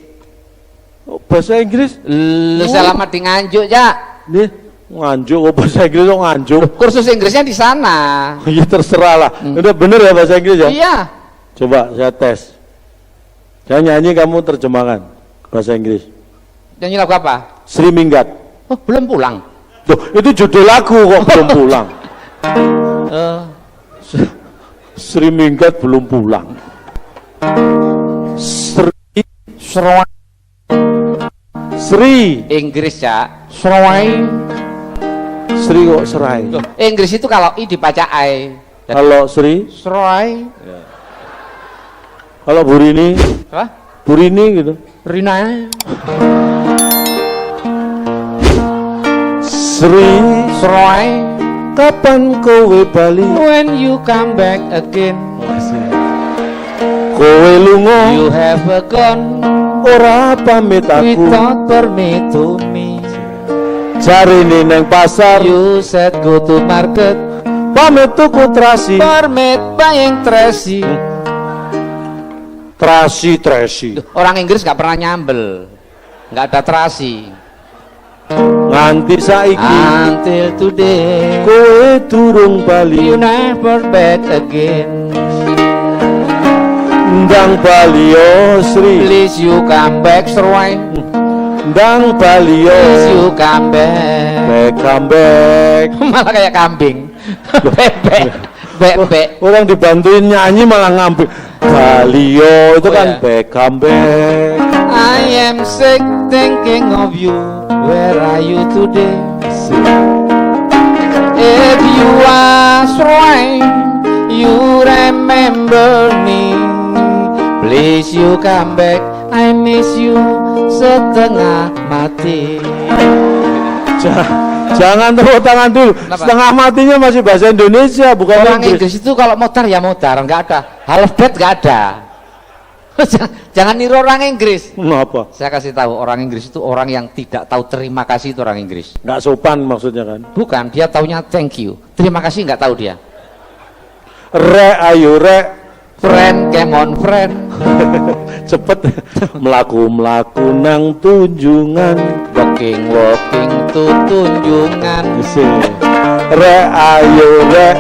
Oh, bahasa Inggris? Lu selamat di Nganjuk, ya. Nih, nganjuk. Oh, bahasa Inggris kok nganjuk. Kursus Inggrisnya di sana. Ya terserah lah. Udah bener ya bahasa Inggris ya? Iya. Coba saya tes. Saya nyanyi, kamu terjemahkan bahasa Inggris. Nyanyi lagu apa? Sri Minggat. Oh, belum pulang. Loh, itu judul lagu kok belum pulang. Sri Minggat belum pulang. Sri Inggris, ya. Sri kok serai. Inggris itu kalau i dibaca I. Kalau Sri, Serai. kalau Bu Rini, Apa? Bu Rini gitu. Rina. Sri, Serai. kapan kowe bali? When you come back again, Kowe lunga you have gone ora pamit aku. without permit to me. Jarine neng pasar, You said go to market, pamit tuku trasi. permit buying trashy. Trasi. Orang Inggris nggak pernah nyambel, nggak ada terasi. Nganti saiki Until today, kowe durung bali. you never back again. Ndang bali yo Sri, Please you come back, Serai. ndang bali yo. Please you come back. Come back. Malah kayak kambing. Bebek. Orang dibantuin nyanyi malah ngambil. Balio itu Oh, kan ya. come back. I am sick thinking of you. Where are you today? If you was right, you remember me. Please you come back, I miss you setengah mati. Jangan tepuk tangan dulu. Kenapa? Setengah matinya masih bahasa Indonesia, bukan Orang Inggris. Inggris itu kalau modar ya modar, nggak ada half dead, nggak ada. Jangan niru orang Inggris. Kenapa? Saya kasih tahu, orang Inggris itu orang yang tidak tahu terima kasih, itu orang Inggris. Nggak sopan maksudnya kan? Bukan, dia taunya thank you. Terima kasih nggak tahu dia. Ayo Friend, come on friend. cepet melaku nang tunjungan. Walking to tunjungan. Ayo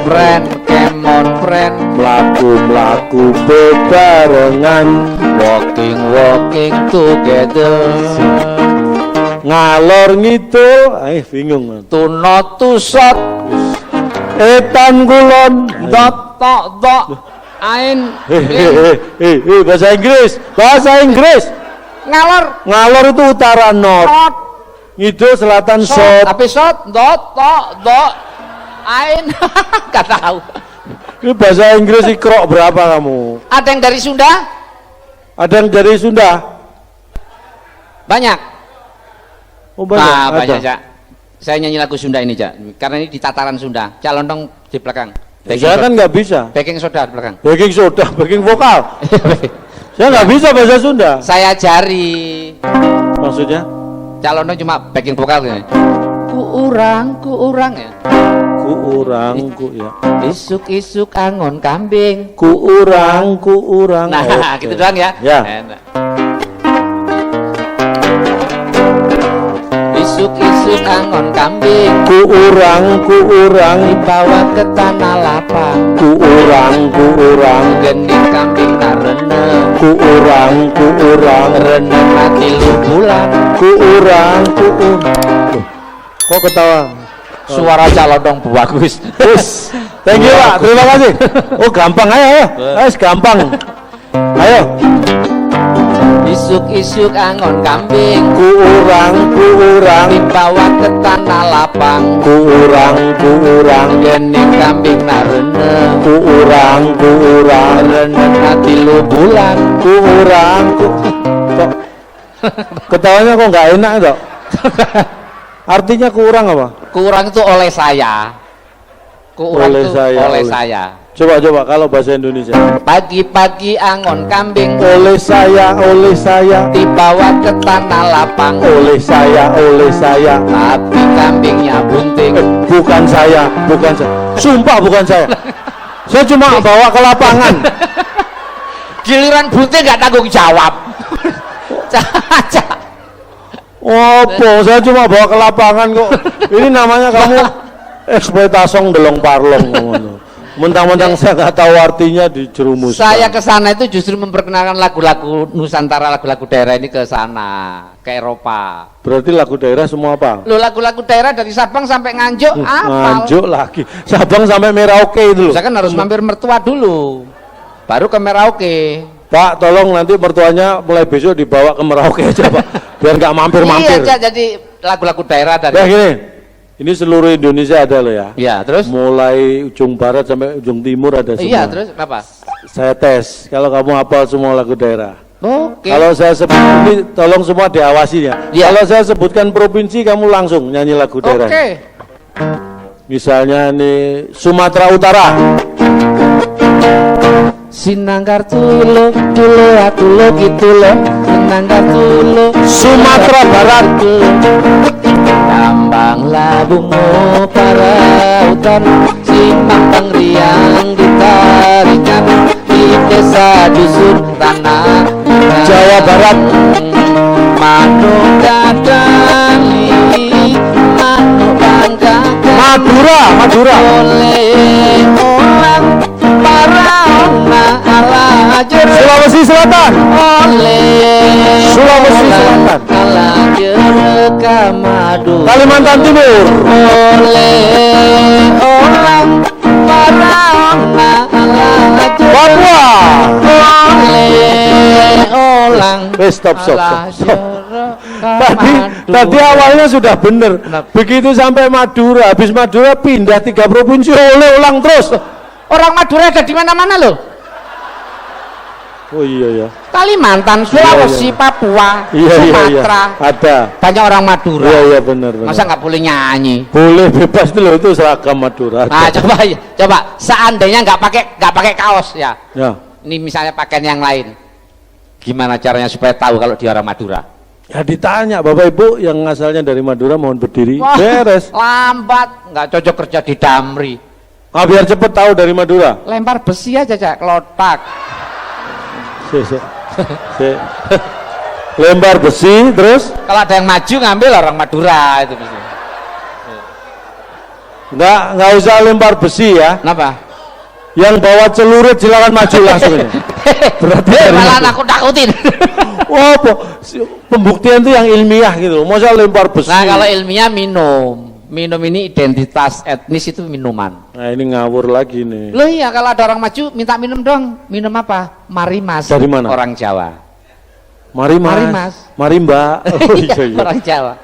Friend, come on friend. melaku bebarengan. Walking together. Ngalor ngidul, bingung. To not to shot. Etan kulon. Dot. Ain. Bahasa Inggris. Ngalor itu utara north, Shot. ngidul selatan Shot. south. Tapi shot. Dot. Ain. Gak tahu. Ini bahasa Inggris ikrok berapa kamu? Ada yang dari Sunda? Ada yang dari Sunda? Banyak. Oh banyak. Nah, ada. banyak, Cak. Saya nyanyi lagu Sunda ini, Cak. Karena ini di tataran Sunda. Cak Lontong di belakang. Saya kan nggak bisa. Baking soda di belakang. Baking soda, baking vokal. Saya nggak bisa bahasa Sunda. Saya jari. Maksudnya? Cak Lontong cuma baking vokal gini. Ku urang ya. Ku ya. Isuk angon kambing. Ku urang. Nah, Oke. gitu doang ya. Ya. Enak. Isuk angon kambing. Ku urang. Dibawa ke tanah lapang. Ku urang. Gening kambing narene. Ku urang. Rene mati lu bulan. Ku urang. Kok ketawa? Suara calodong bagus. Terus, thank you Pak, terima kasih. Oh gampang, ayo, gampang. Ayo. Isuk angon kambing. Ku urang. Dibawa ke tanah lapang. Ku urang. Gening kambing narene. Ku urang. Rene mati lu bulan. Ku urang. Kok ketawanya kok nggak enak dok? Artinya kurang apa? Kurang itu oleh saya. Kurang Oleh itu saya, oleh oleh. saya. Coba kalau bahasa Indonesia. Pagi-pagi angon kambing. Oleh saya. Dibawa ke tanah lapang. Oleh saya. Tapi kambingnya bunting. Bukan saya. Sumpah bukan saya. Saya cuma bawa ke lapangan. Giliran bunting nggak tanggung jawab. Opo, saya cuma bawa ke lapangan kok. Ini namanya kamu eksploitasi delong parlong. Mentang-mentang saya nggak tahu artinya dijerumuskan. Saya ke sana itu justru memperkenalkan lagu-lagu Nusantara, lagu-lagu daerah ini ke sana, ke Eropa. Berarti lagu daerah semua apa? Lo lagu-lagu daerah dari Sabang sampai Nganjuk, apa? Nganjuk lagi. Sabang sampai Merauke itu loh. Saya kan harus mampir mertua dulu, baru ke Merauke. Pak, tolong nanti mertuanya mulai besok dibawa ke Merauke aja Pak, biar nggak mampir-mampir. Iya, jadi lagu-lagu daerah dari. Nah gini, ini seluruh Indonesia ada loh ya. Iya, terus? Mulai ujung barat sampai ujung timur ada semua. Iya, terus apa? Saya tes, kalau kamu hafal semua lagu daerah. Oke. Kalau saya sebut ini, tolong semua diawasi ya. Iya. Kalau saya sebutkan provinsi, kamu langsung nyanyi lagu daerah. Oke. Misalnya nih Sumatera Utara. Sinanggar tulo atulo gitulo. Sinanggar tulo. Sumatera Barat. Tambanglah bunga para hutan, simpang riang ditarikan di desa dusun tanah. Jawa Barat. Manuk dadali, manuk banggakan. Madura. Oleh orang para ala jero. Sulawesi Selatan. Oleh Sulawesi Selatan. ala jero kamadu. Kalimantan Timur. Oleh orang para ala jero. Papua. Oleh orang Stop. ala jero. Tadi awalnya sudah bener. Begitu sampai Madura, habis Madura pindah 3 provinsi, ulang terus. Orang Madura ada di mana-mana loh. Oh iya ya. Kalimantan, Sulawesi, Iya. Papua, Iya. Sumatera. Ada. Banyak orang Madura. Iya benar. Masa nggak boleh nyanyi? Boleh bebas dulu, itu seragam Madura. Nah, coba seandainya nggak pakai kaos ya. Ya. Ini misalnya pakaian yang lain. Gimana caranya supaya tahu kalau dia orang Madura? Ya ditanya Bapak Ibu yang asalnya dari Madura mohon berdiri. Wah, Beres. lambat, nggak cocok kerja di Damri. Ah, biar cepet tahu dari Madura. Lempar besi aja, Cak, kelotak. Si. Lempar besi terus Kalau ada yang maju ngambil orang Madura itu mesti. nggak usah lempar besi ya. Kenapa? Yang bawa celurit silakan maju langsung ini. Berarti dari Malah Madura. aku takutin. Wah, pembuktian itu yang ilmiah gitu. Masa lempar besi. Nah, kalau ilmiah minum ini identitas etnis itu minuman. Nah, ini ngawur lagi nih. Loh iya, kalau ada orang maju minta minum dong. Minum apa? Mari Mas. Dari mana? Orang Jawa. Mari Mas. Mari, Mas. Mari Mbak. Oh, iya, iya. Orang Jawa.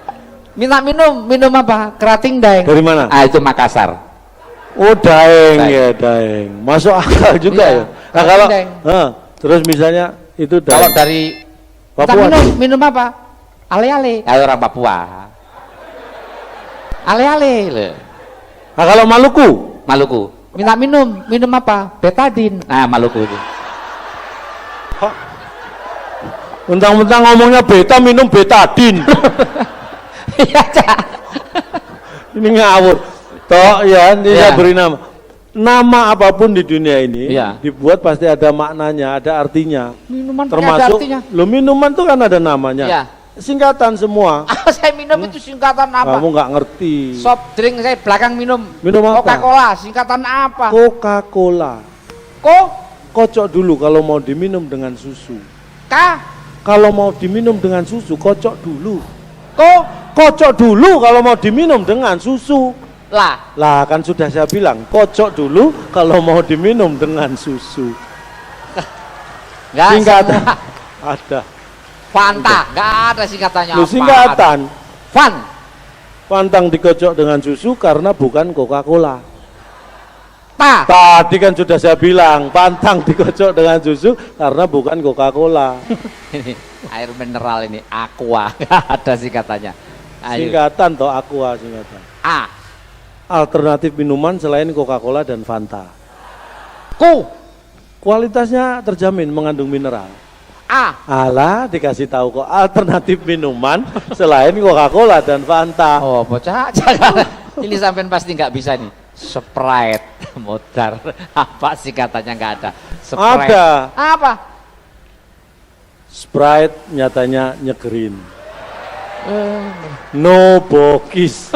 Minta minum apa? Kerating daeng. Dari mana? Ah, itu Makassar. Oh, daeng Daeng. ya, daeng. Masuk akal juga Iya, ya. Nah, kalau daeng. terus misalnya itu Kalau daeng. dari minta Papua. minum apa? Ale-ale. Ah, orang Papua. Ale-ale. Loh. Nah, kalau Maluku, Maluku. Minta minum apa? Betadin. Nah, Maluku itu. mentang-mentang ngomongnya beta minum betadin. Iya, Cak. Ini ngawur. Toh ya, ini Iya. saya beri nama. Nama apapun di dunia ini Iya. dibuat pasti ada maknanya, ada artinya. Minuman ada Termasuk artinya. lo minuman tuh kan ada namanya. Iya. Singkatan semua. Saya minum itu singkatan apa? Kamu nggak ngerti. Soft drink saya belakang minum. Minum apa? Coca-Cola, singkatan apa? Coca-Cola. Ko Kocok dulu kalau mau diminum dengan susu. Ka Kalau mau diminum dengan susu, kocok dulu. Ko Kocok dulu kalau mau diminum dengan susu. lah. Lah kan sudah saya bilang, kocok dulu kalau mau diminum dengan susu. Enggak Singkatan. semua. Ada. Fanta, enggak ada singkatannya Lu apa. singkatan. Fan. Pantang dikocok dengan susu karena bukan Coca-Cola. Ta. Tadi kan sudah saya bilang, pantang dikocok dengan susu karena bukan Coca-Cola. Ini air mineral ini aqua. Enggak ada singkatannya. Ayo. Singkatan toh aqua singkatan. A. Alternatif minuman selain Coca-Cola dan Fanta. Ku. Kualitasnya terjamin mengandung mineral. A. Alah dikasih tahu kok alternatif minuman selain Coca-Cola dan Fanta. Oh, bocah. Jangan. Ini sampean pasti nggak bisa nih. Sprite, modar. Apa singkatannya nggak ada? Sprite. Ada. Apa? Sprite nyatanya nyegerin. No bokis.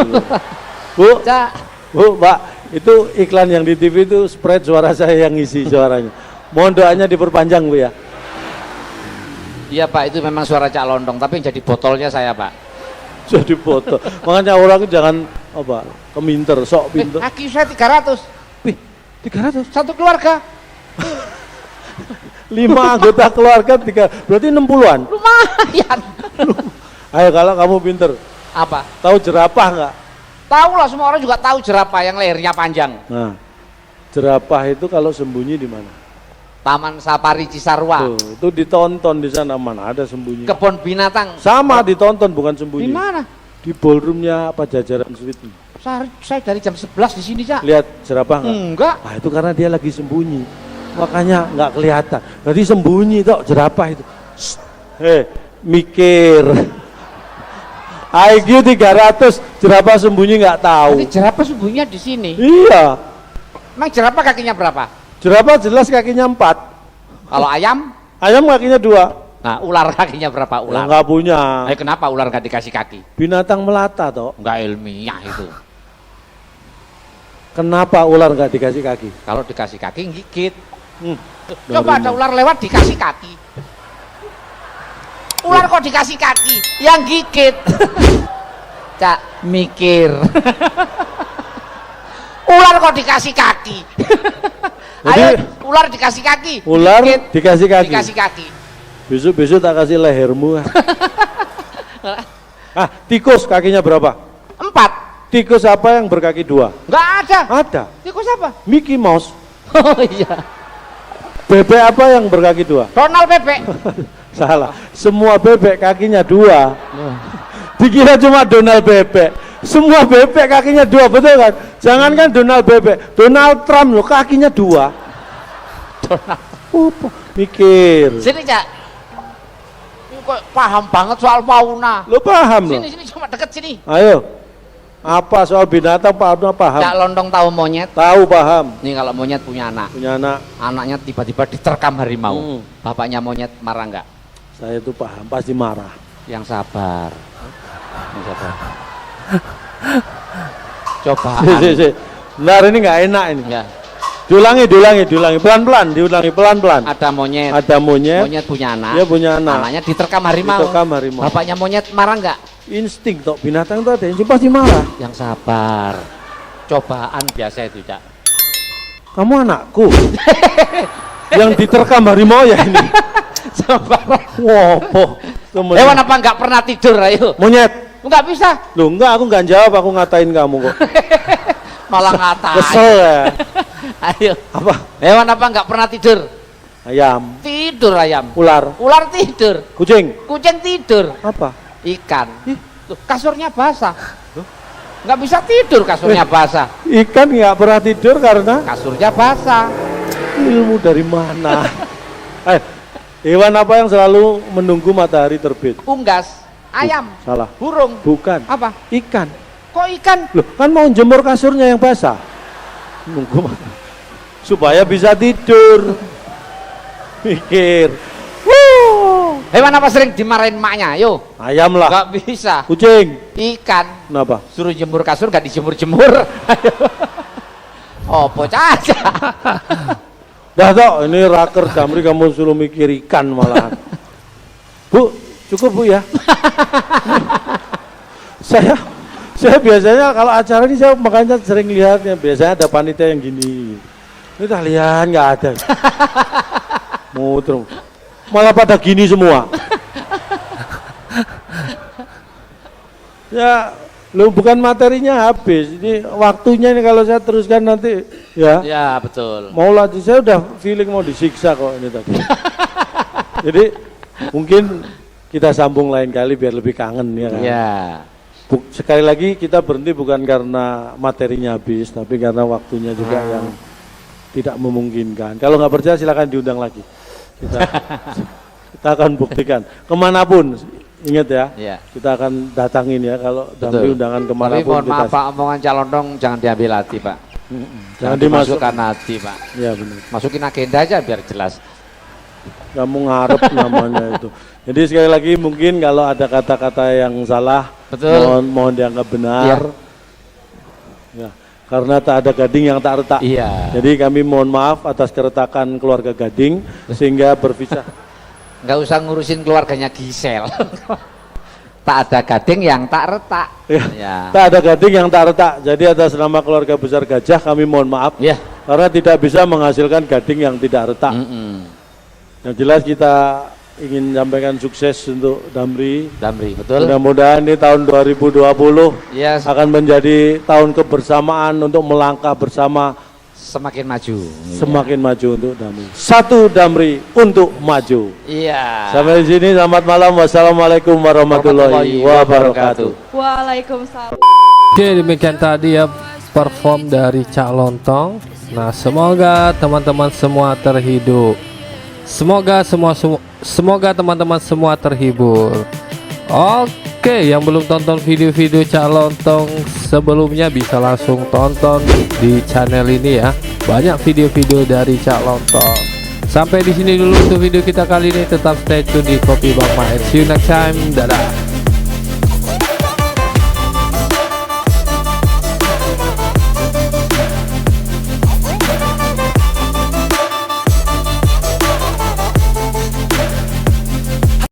Bu, Cak. Bu, Pak, itu iklan yang di TV itu Sprite suara saya yang ngisi suaranya. Mohon doanya diperpanjang Bu ya. Iya Pak, itu memang suara Cak Lontong, tapi yang jadi botolnya saya Pak. Jadi foto. Makanya orang itu jangan apa, keminter, sok pinter. Aki saya 300. Wih, 300. Satu keluarga. 5 anggota keluarga, 3, berarti 60-an. Lumayan. Ayo kalau kamu pinter, Apa? tahu jerapah nggak? Tahu lah, semua orang juga tahu jerapah yang lehernya panjang. Nah, jerapah itu kalau sembunyi di mana? Taman Safari Cisarua. Tuh, itu ditonton di sana, mana ada sembunyi. Kebun binatang. Sama ditonton bukan Di sembunyi. mana? Di ballroomnya Pajajaran Suite. Saya dari jam 11 di sini, Cak. Lihat jerapah nggak? Enggak. Nah itu karena dia lagi sembunyi, makanya nggak kelihatan. Jadi sembunyi toh jerapah itu. Mikir. IQ 300, jerapah sembunyi nggak tahu. Jadi jerapah sembunyinya di sini. Iya, Emang jerapah kakinya berapa? jerapah jelas kakinya 4, Kalau ayam? ayam kakinya 2. Nah, ular kakinya berapa? Ya, Ular. nggak punya. Kenapa ular nggak dikasih kaki? Binatang melata toh. Nggak ilmiah itu. Kenapa ular nggak dikasih kaki? Kalau dikasih kaki gigit. baru Coba ada ular lewat dikasih kaki. Ular kok dikasih kaki? Yang gigit. Cak, mikir. Ular kok dikasih kaki? Jadi, Ayo, ular dikasih kaki. Ular Gigit. dikasih kaki. Dikasih kaki. Besok-besok tak kasih lehermu. Ah, tikus kakinya berapa? 4. Tikus apa yang berkaki 2? Enggak ada. Ada. Tikus apa? Mickey Mouse. Oh iya. Bebek apa yang berkaki 2? Donald bebek. Salah. Semua bebek kakinya 2. Dikira cuma Donald bebek. Semua bebek kakinya 2, betul kan? Jangankan Donald bebek, Donald Trump loh kakinya 2. Donald. Mikir. Sini, Cak. Ini kok paham banget soal fauna. Lo paham loh? Sini cuma deket sini. Ayo. Apa soal binatang paham? Cak Lontong tahu monyet? Tahu, paham. Nih kalau monyet punya anak. Punya anak. Anaknya tiba-tiba diterkam harimau. Bapaknya monyet marah enggak? Saya itu paham, pasti marah. Yang sabar. Yang sabar. Coba. Si. Benar, ini nggak enak ini. Ya. Diulangi, pelan-pelan, diulangi pelan-pelan. Ada monyet. Ada monyet. Monyet punya anak. Dia punya anak. Anaknya diterkam harimau. Diterkam harimau. Bapaknya monyet marah enggak? Insting toh, binatang itu ada insting pasti marah. Yang sabar. Cobaan biasa itu, Cak. Kamu anakku. Yang diterkam harimau ya ini. Sabar. Wopo. Hewan apa enggak pernah tidur, ayo? Monyet. Enggak bisa. Loh enggak, aku enggak jawab, aku ngatain kamu kok. Malah ngatain. Kesel ya. Ayo. Apa? Hewan apa enggak pernah tidur? Ayam. Tidur ayam. Ular. Ular tidur. Kucing. Kucing tidur. Apa? Ikan. Tuh, kasurnya basah. Nggak bisa tidur kasurnya basah. Ikan nggak pernah tidur karena Kasurnya basah. ilmu dari mana? Hewan apa yang selalu menunggu matahari terbit? Unggas. Ayam. Salah. Burung. Bukan. Apa? Ikan. Kok ikan? Loh, kan mau jemur kasurnya yang basah. Nunggu matahari. Supaya bisa tidur. Mikir. Hewan apa sering dimarahin emaknya? Yo. Ayam lah. Nggak bisa. Kucing. Ikan. Kenapa? Suruh jemur kasur nggak dijemur-jemur. Oh, caca. Dah toh, ini raker Damri kamu suruh mikir ikan malahan. Bu, cukup Bu ya. saya biasanya kalau acara ini saya makanya sering lihatnya, biasanya ada panitia yang gini. Ini kalian nggak ada. Muter. Malah pada gini semua. Ya, lo bukan materinya habis. Ini waktunya nih kalau saya teruskan nanti ya. Ya, betul. Mau lagi saya udah feeling mau disiksa kok ini tadi. Jadi mungkin kita sambung lain kali biar lebih kangen ya kan. Ya. Sekali lagi kita berhenti bukan karena materinya habis, tapi karena waktunya juga yang tidak memungkinkan. Kalau nggak percaya silakan diundang lagi. Kita akan buktikan kemanapun, ingat ya, kita akan datangin ya kalau Damri undangan kemanapun. Tapi mohon maaf Pak, omongan calon dong jangan diambil hati Pak. Jangan dimasukkan hati Pak. Ya benar. Masukin agenda aja biar jelas. Kamu ngarep namanya itu. Jadi sekali lagi mungkin kalau ada kata-kata yang salah, mohon dianggap benar. Ya. Karena tak ada gading yang tak retak. Iya. Jadi kami mohon maaf atas keretakan keluarga Gading sehingga berpisah. Nggak usah ngurusin keluarganya Gisel. Tak ada gading yang tak retak. Ya. Tak ada gading yang tak retak. Jadi atas nama keluarga besar Gajah kami mohon maaf. Ya. Karena tidak bisa menghasilkan gading yang tidak retak. Yang jelas kita ingin sampaikan sukses untuk Damri, betul. Mudah-mudahan ini tahun 2020 akan menjadi tahun kebersamaan untuk melangkah bersama semakin maju. Semakin maju untuk Damri. Satu Damri untuk maju. Iya. Sampai di sini selamat malam. Wassalamualaikum warahmatullahi wabarakatuh. Waalaikumsalam. Oke, demikian tadi ya perform dari Cak Lontong. Nah, semoga teman-teman semua terhidup. Semoga teman-teman semua terhibur. Oke, yang belum tonton video-video Cak Lontong sebelumnya bisa langsung tonton di channel ini ya. Banyak video-video dari Cak Lontong. Sampai di sini dulu untuk video kita kali ini. Tetap stay tune di Kopi Bang Main. See you next time. Dadah.